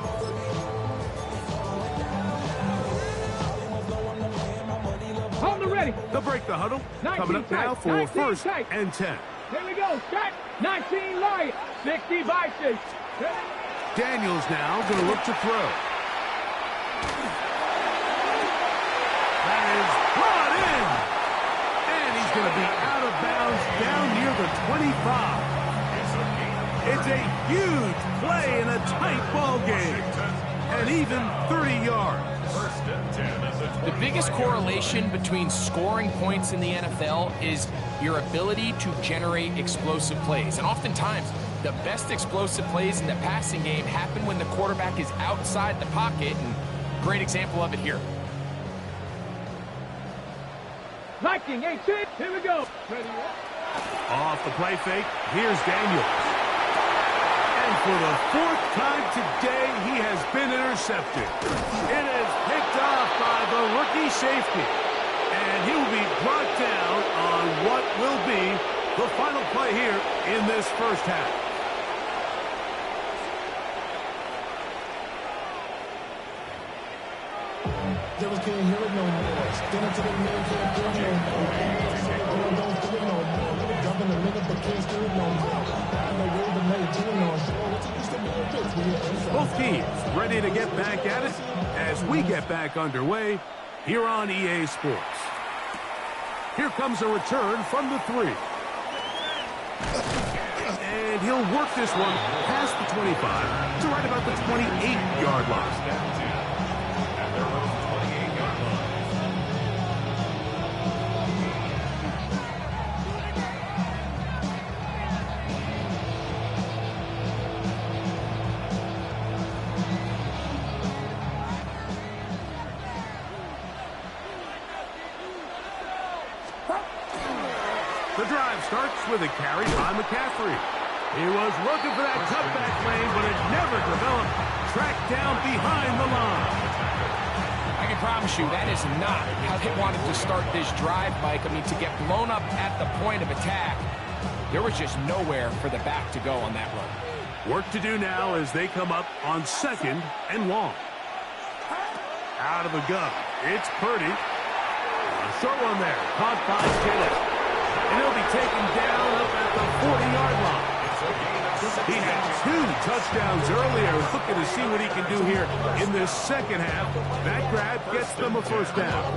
On the ready. They'll break the huddle. Coming up now for 1st and 10. Here we go. Start. 19 Lions. 60 Vikings. Daniels now going to look to throw. That is brought in. And he's going to be out of bounds down near the 25. It's a huge play in a tight ball game. And even 30 yards. The biggest correlation between scoring points in the NFL is your ability to generate explosive plays. And oftentimes, the best explosive plays in the passing game happen when the quarterback is outside the pocket. And great example of it here. Viking 18. Here we go. Ready. Off the play fake. Here's Daniels. for the fourth time today, he has been intercepted. It is picked off by the rookie safety. And he will be brought down on what will be the final play here in this first half. Devils can't hear it no more. Stand up to the man, can't do it no more. Don't do it no more. Jump in the minute, but can't do it no more. I know where the night doing on show. What used to be a bitch. Both teams ready to get back at it as we get back underway here on EA Sports. Here comes a return from the 3. And he'll work this one past the 25 to right about the 28-yard line. The drive starts with a carry by McCaffrey. He was looking for that cutback lane, but it never developed. Tracked down behind the line. I can promise you that is not how they wanted to start this drive, Mike. I mean, to get blown up at the point of attack, there was just nowhere for the back to go on that run. Work to do now as they come up on 2nd and long. Out of the gun. It's Purdy. A short one there. Caught by Taylor. And he'll be taken down up at the 40-yard line. He had 2 touchdowns earlier. Looking to see what he can do here in this second half. That grab gets them a first down.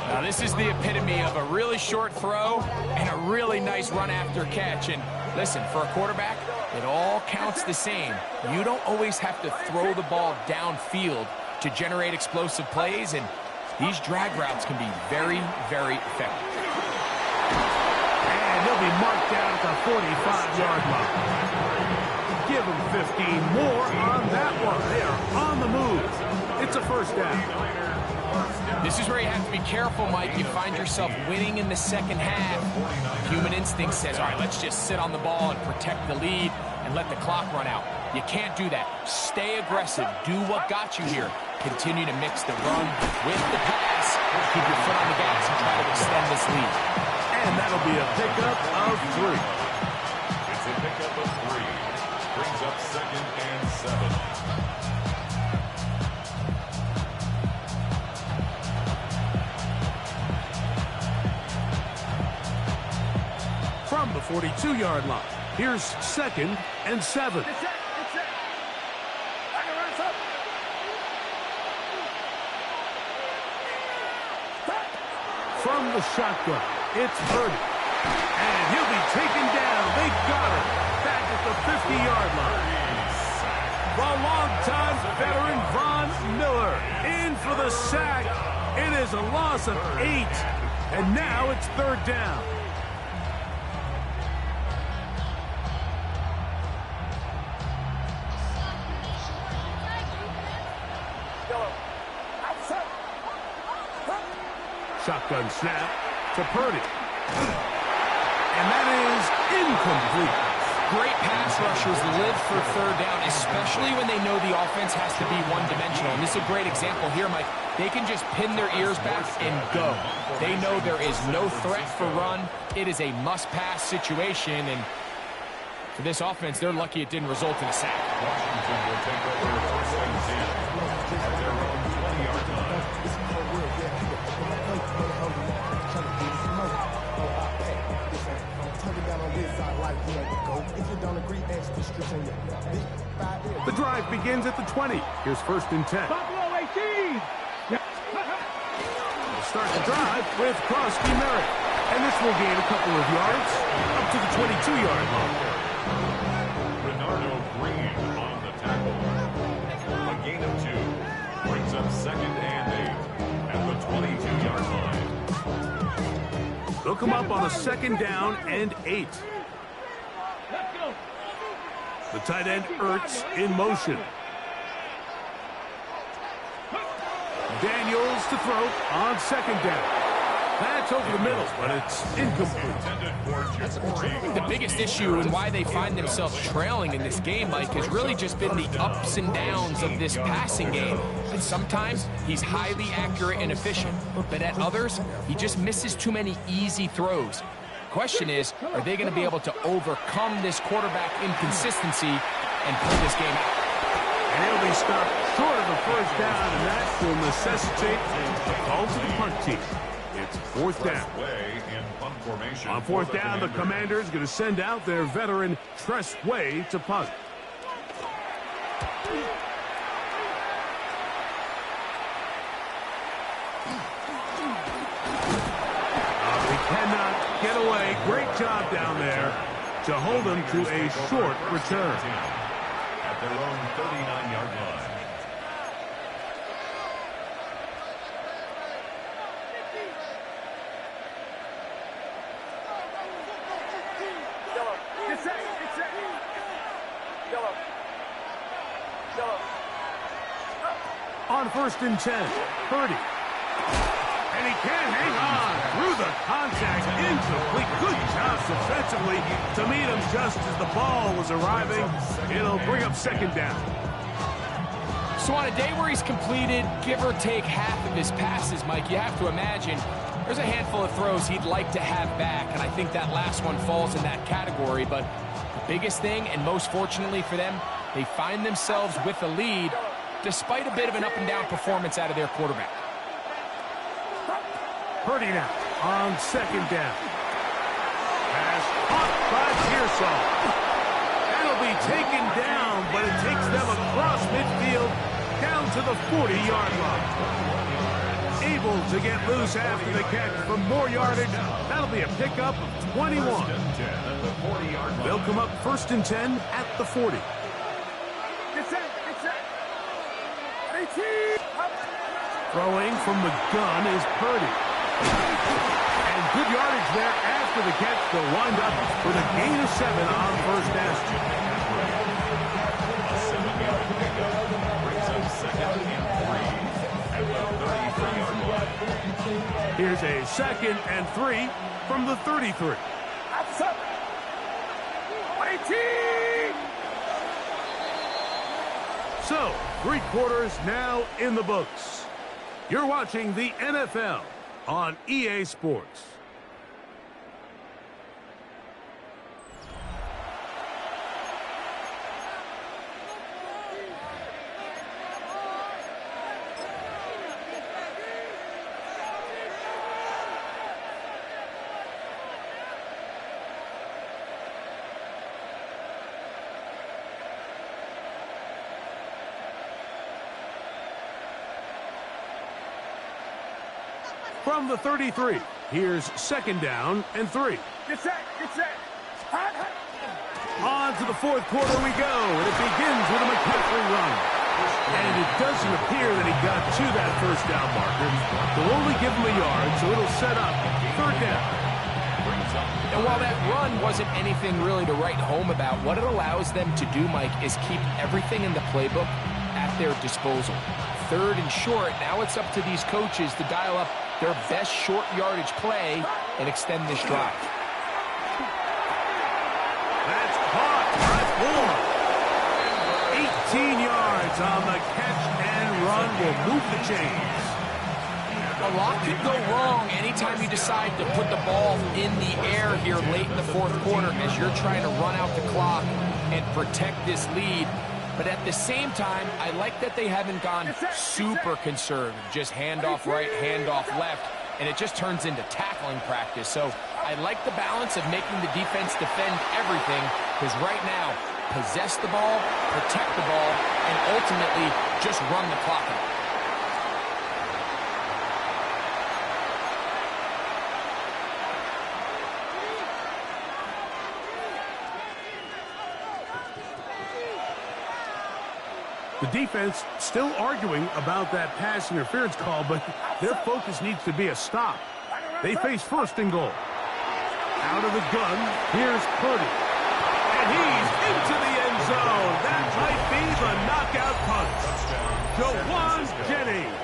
Now, this is the epitome of a really short throw and a really nice run after catch. And listen, for a quarterback, it all counts the same. You don't always have to throw the ball downfield to generate explosive plays, and these drag routes can be very, very effective. And he'll be marked down at the 45-yard line. Give him 15 more on that one. They are on the move. It's a first down. This is where you have to be careful, Mike. You find yourself winning in the second half. Human instinct says, all right, let's just sit on the ball and protect the lead and let the clock run out. You can't do that. Stay aggressive. Do what got you here. Continue to mix the run with the pass. Keep your foot on the gas and try to extend this lead. And that'll be a pickup of 3. It's a pickup of 3. Brings up 2nd and 7. From the 42-yard line, here's 2nd and 7. From the shotgun, it's Purdy. And he'll be taken down. They got him back at the 50-yard line. The longtime veteran Von Miller in for the sack. It is a loss of 8. And now it's 3rd down. Shotgun snap to Purdy. And that is incomplete. Great pass rushers live for 3rd down, especially when they know the offense has to be one-dimensional. And this is a great example here, Mike. They can just pin their ears back and go. They know there is no threat for run. It is a must-pass situation. And for this offense, they're lucky it didn't result in a sack. Washington will take over 1st and 10 at their own 20-yard line. The drive begins at the 20. Here's 1st and 10. Buffalo 18! Start the drive with Krosky Merritt. And this will gain a couple of yards up to the 22-yard line. Bernardo Green on the tackle. A gain of 2. Brings up 2nd and 8 at the 22-yard line. They'll come up on a 2nd down and 8. The tight end Ertz in motion. Daniels to throw on 2nd down. That's over the middle, but it's incomplete. The biggest issue and why they find themselves trailing in this game, Mike, has really just been the ups and downs of this passing game. And sometimes he's highly accurate and efficient, but at others, he just misses too many easy throws. Question is, are they going to be able to overcome this quarterback inconsistency and pull this game out? And he'll be stopped short of the first down, and that will necessitate a call to the punt team. It's fourth down. On fourth down, the Commander is going to send out their veteran Tress Way to punt. They cannot get away. Great job down there to hold them to a short return. At their own 39-yard line. On first and 10, Purdy. And he can hang on through the contact, incomplete. Good job defensively to meet him just as the ball was arriving. It'll bring up second down. So on a day where he's completed, give or take half of his passes, Mike, you have to imagine there's a handful of throws he'd like to have back, and I think that last one falls in that category. But the biggest thing, and most fortunately for them, they find themselves with a lead despite a bit of an up-and-down performance out of their quarterback. Purdy now on second down. Pass caught by Pearsall. That'll be taken down, but it takes them across midfield down to the 40-yard line. Able to get loose after the catch for more yardage. That'll be a pickup of 21. They'll come up first and 10 at the 40. Throwing from the gun is Purdy. And good yardage there after the catch. They'll wind up with a gain of 7 on first down. A 7-yard pickup brings up second and 3 at the 33-yard line. Here's a second and 3 from the 33. So, 3 quarters now in the books. You're watching the NFL on EA Sports. From the 33, here's second down and 3. Get set. On to the fourth quarter we go, and it begins with a McCaffrey run. And it doesn't appear that he got to that first down marker. They'll only give him a yard, so it'll set up third down. And while that run wasn't anything really to write home about, what it allows them to do, Mike, is keep everything in the playbook at their disposal. Third and short, now it's up to these coaches to dial up their best short yardage play and extend this drive. That's caught by Ford. 18 yards on the catch and run will move the chains. A lot could go wrong anytime you decide to put the ball in the air here late in the fourth quarter as you're trying to run out the clock and protect this lead. But at the same time, I like that they haven't gone super conservative. Just handoff right, handoff left, and it just turns into tackling practice. So I like the balance of making the defense defend everything, because right now, possess the ball, protect the ball, and ultimately just run the clock out. The defense still arguing about that pass interference call, but their focus needs to be a stop. They face first and goal. Out of the gun, here's Purdy. And he's into the end zone. That might be the knockout punch. Jawan Jennings.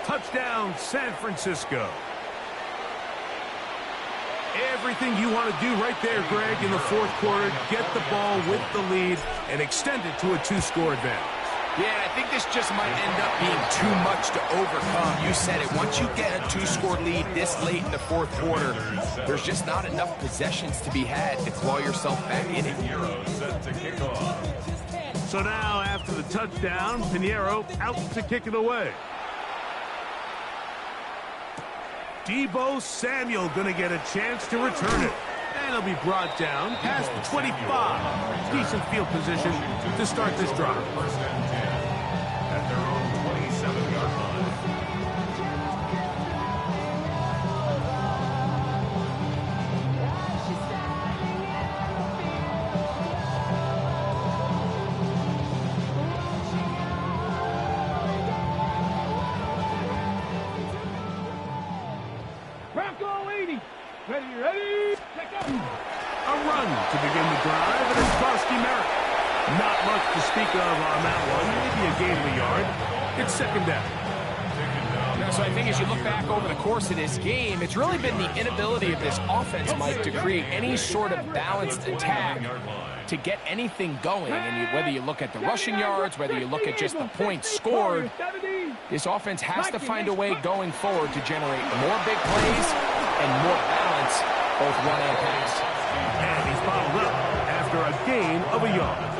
Touchdown, San Francisco. Everything you want to do right there, Greg, in the fourth quarter. Get the ball with the lead and extend it to a 2-score advantage. Yeah, and I think this just might end up being too much to overcome. You said it. Once you get a 2-score lead this late in the fourth quarter, there's just not enough possessions to be had to claw yourself back in it. Set to kick off. So now, after the touchdown, Pinheiro out to kick it away. Deebo Samuel going to get a chance to return it. And he'll be brought down past the 25. Decent field position to start this drive. First and 10 at their own 27-yard line. Bronco 80. Ready. Check out. A run to begin the drive, and it's cost Merritt. Not much to speak of on that one. Maybe a gain of a yard. It's second down. So I think as you look back over the course of this game, it's really been the inability of this offense, Mike, to create any sort of balanced attack to get anything going. And whether you look at the rushing yards, whether you look at just the points scored, this offense has to find a way going forward to generate more big plays and more balance, both run and pass. And he's bottled up after a gain of a yard.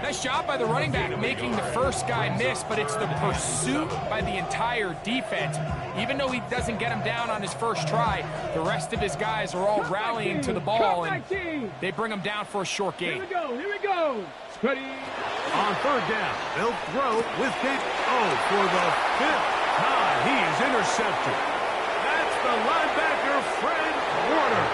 Nice job by the running back making the first guy miss, but it's the pursuit by the entire defense. Even though he doesn't get him down on his first try, the rest of his guys are all rallying to the ball, and they bring him down for a short gain. Here we go. Ready. On third down, they'll throw with Dick. Oh, for the fifth time, he is intercepted. That's the linebacker, Fred Warner.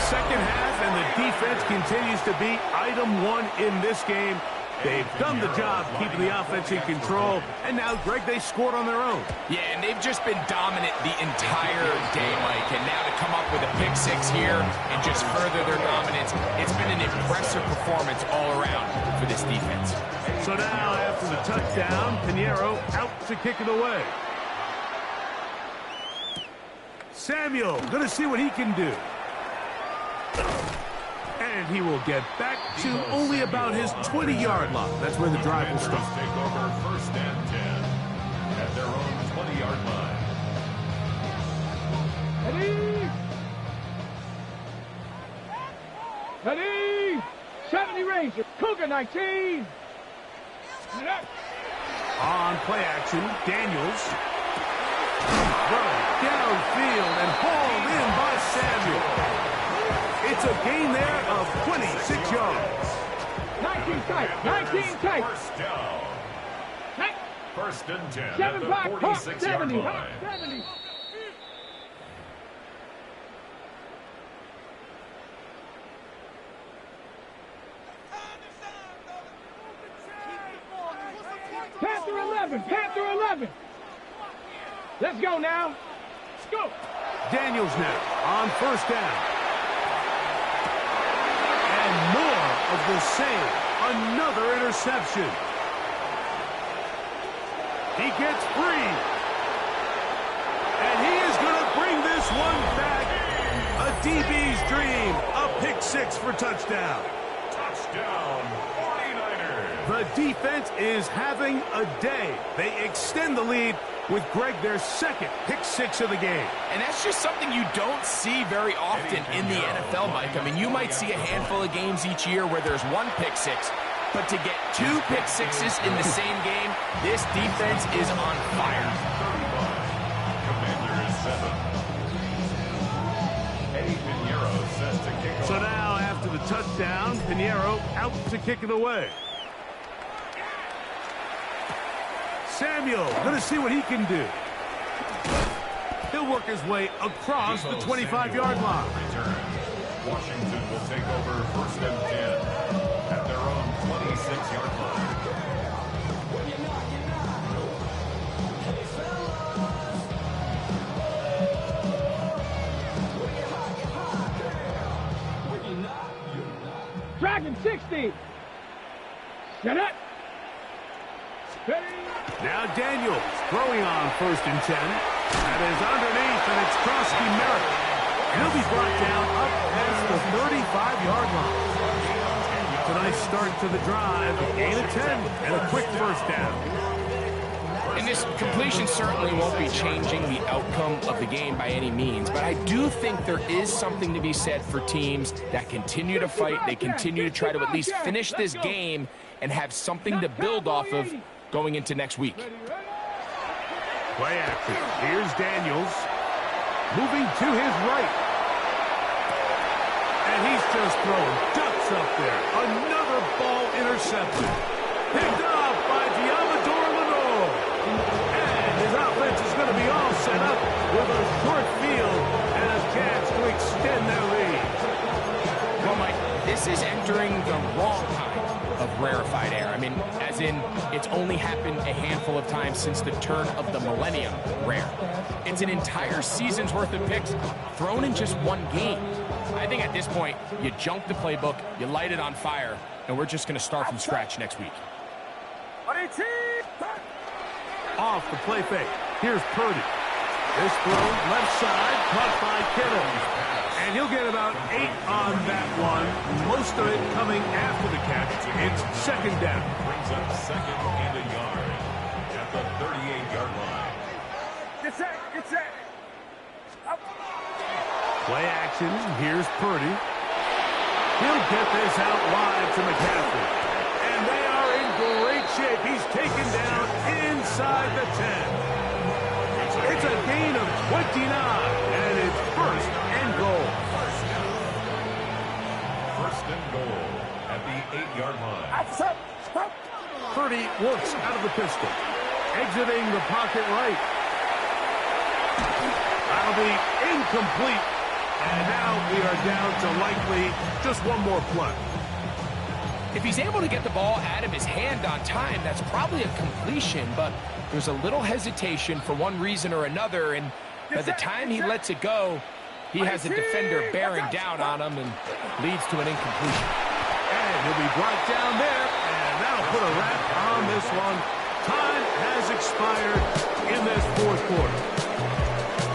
Second half, and the defense continues to be item one in this game. They've done the job keeping the offense in control, and now, Greg, they scored on their own. Yeah, and they've just been dominant the entire day, Mike, and now to come up with a pick-6 here and just further their dominance, it's been an impressive performance all around for this defense. So now, after the touchdown, Pinheiro out to kick it away. Samuel going to see what he can do. And he will get back to only about his 20-yard line. That's where the drive will start. Take over first and 10 at their own 20-yard line. Ready. 70 Ranger. Cougar 19. On play action, Daniels. Run downfield and hauled in by Samuel. It's a gain there of 26 yards. 19 tight. First down. First and 10 at 7 the back. 46-yard 70. line. 70. Panther 11. Let's go now. Let's go. Daniels now on first down. And more of the same. Another interception. He gets free. And he is going to bring this one back. A DB's dream. A pick-6 for touchdown. Touchdown, 49ers. The defense is having a day. They extend the lead with Greg their second pick-6 of the game. And that's just something you don't see very often in the NFL, Mike. I mean, you might see a handful of games each year where there's one pick-6, but to get 2 pick-6s in the same game, this defense is on fire. 35. Commanders 7. Eddie Pinheiro set to kick off. So now, after the touchdown, Pinheiro out to kick it away. Samuel going to see what he can do. He'll work his way across the 25-yard line. Return. Washington will take over first and 10 at their own 26-yard line. Dragon 60. Set up. Ready. Now Daniels throwing on first and 10. That is underneath, and it's Krosky Merritt. He'll be brought down up past the 35-yard line. It's a nice start to the drive. A gain of 10 and a quick first down. And this completion certainly won't be changing the outcome of the game by any means, but I do think there is something to be said for teams that continue to fight. They continue to try to at least finish this game and have something to build off of going into next week. Play action. Here's Daniels. Moving to his right. And he's just throwing ducks up there. Another ball intercepted. Picked up by Diamador Lenore. And his offense is going to be all set up with a short field and a chance to extend their lead. Well, Mike, this is entering the wrong kind of rarefied air. I mean, as in, it's only happened a handful of times since the turn of the millennium rare. It's an entire season's worth of picks thrown in just one game. I think at this point, you junk the playbook, you light it on fire, and we're just going to start from scratch next week. Off the play fake. Here's Purdy. This throw, left side, caught by Kittle. And he'll get about 8 on that one. Most of it coming after the catch. It's second down. Brings up second and a yard at the 38-yard line. Get set. Play action. Here's Purdy. He'll get this out wide to McCaffrey. And they are in great shape. He's taken down inside the 10. It's a gain of 29, and it's first and goal. First and goal at the 8-yard line. Purdy works out of the pistol. Exiting the pocket right. That'll be incomplete. And now we are down to likely just one more play. If he's able to get the ball out of his hand on time, that's probably a completion, but there's a little hesitation for one reason or another, and by the time he lets it go, he has a defender bearing down on him and leads to an incompletion. And he'll be brought down there, and that'll put a wrap on this one. Time has expired in this fourth quarter.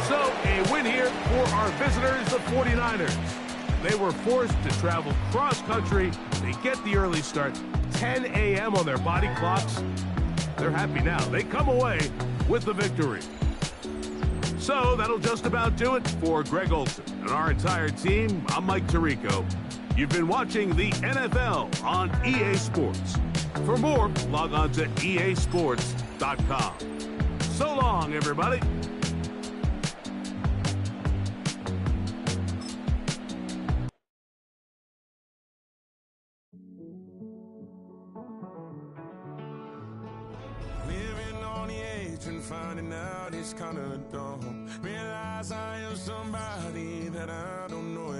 So, a win here for our visitors, the 49ers. They were forced to travel cross-country. They get the early start, 10 a.m. on their body clocks. They're happy now. They come away with the victory. So that'll just about do it for Greg Olson and our entire team. I'm Mike Tirico. You've been watching the NFL on EA Sports. For more, log on to easports.com. So long, everybody. Finding out it's kinda dumb. Realize I am somebody that I don't know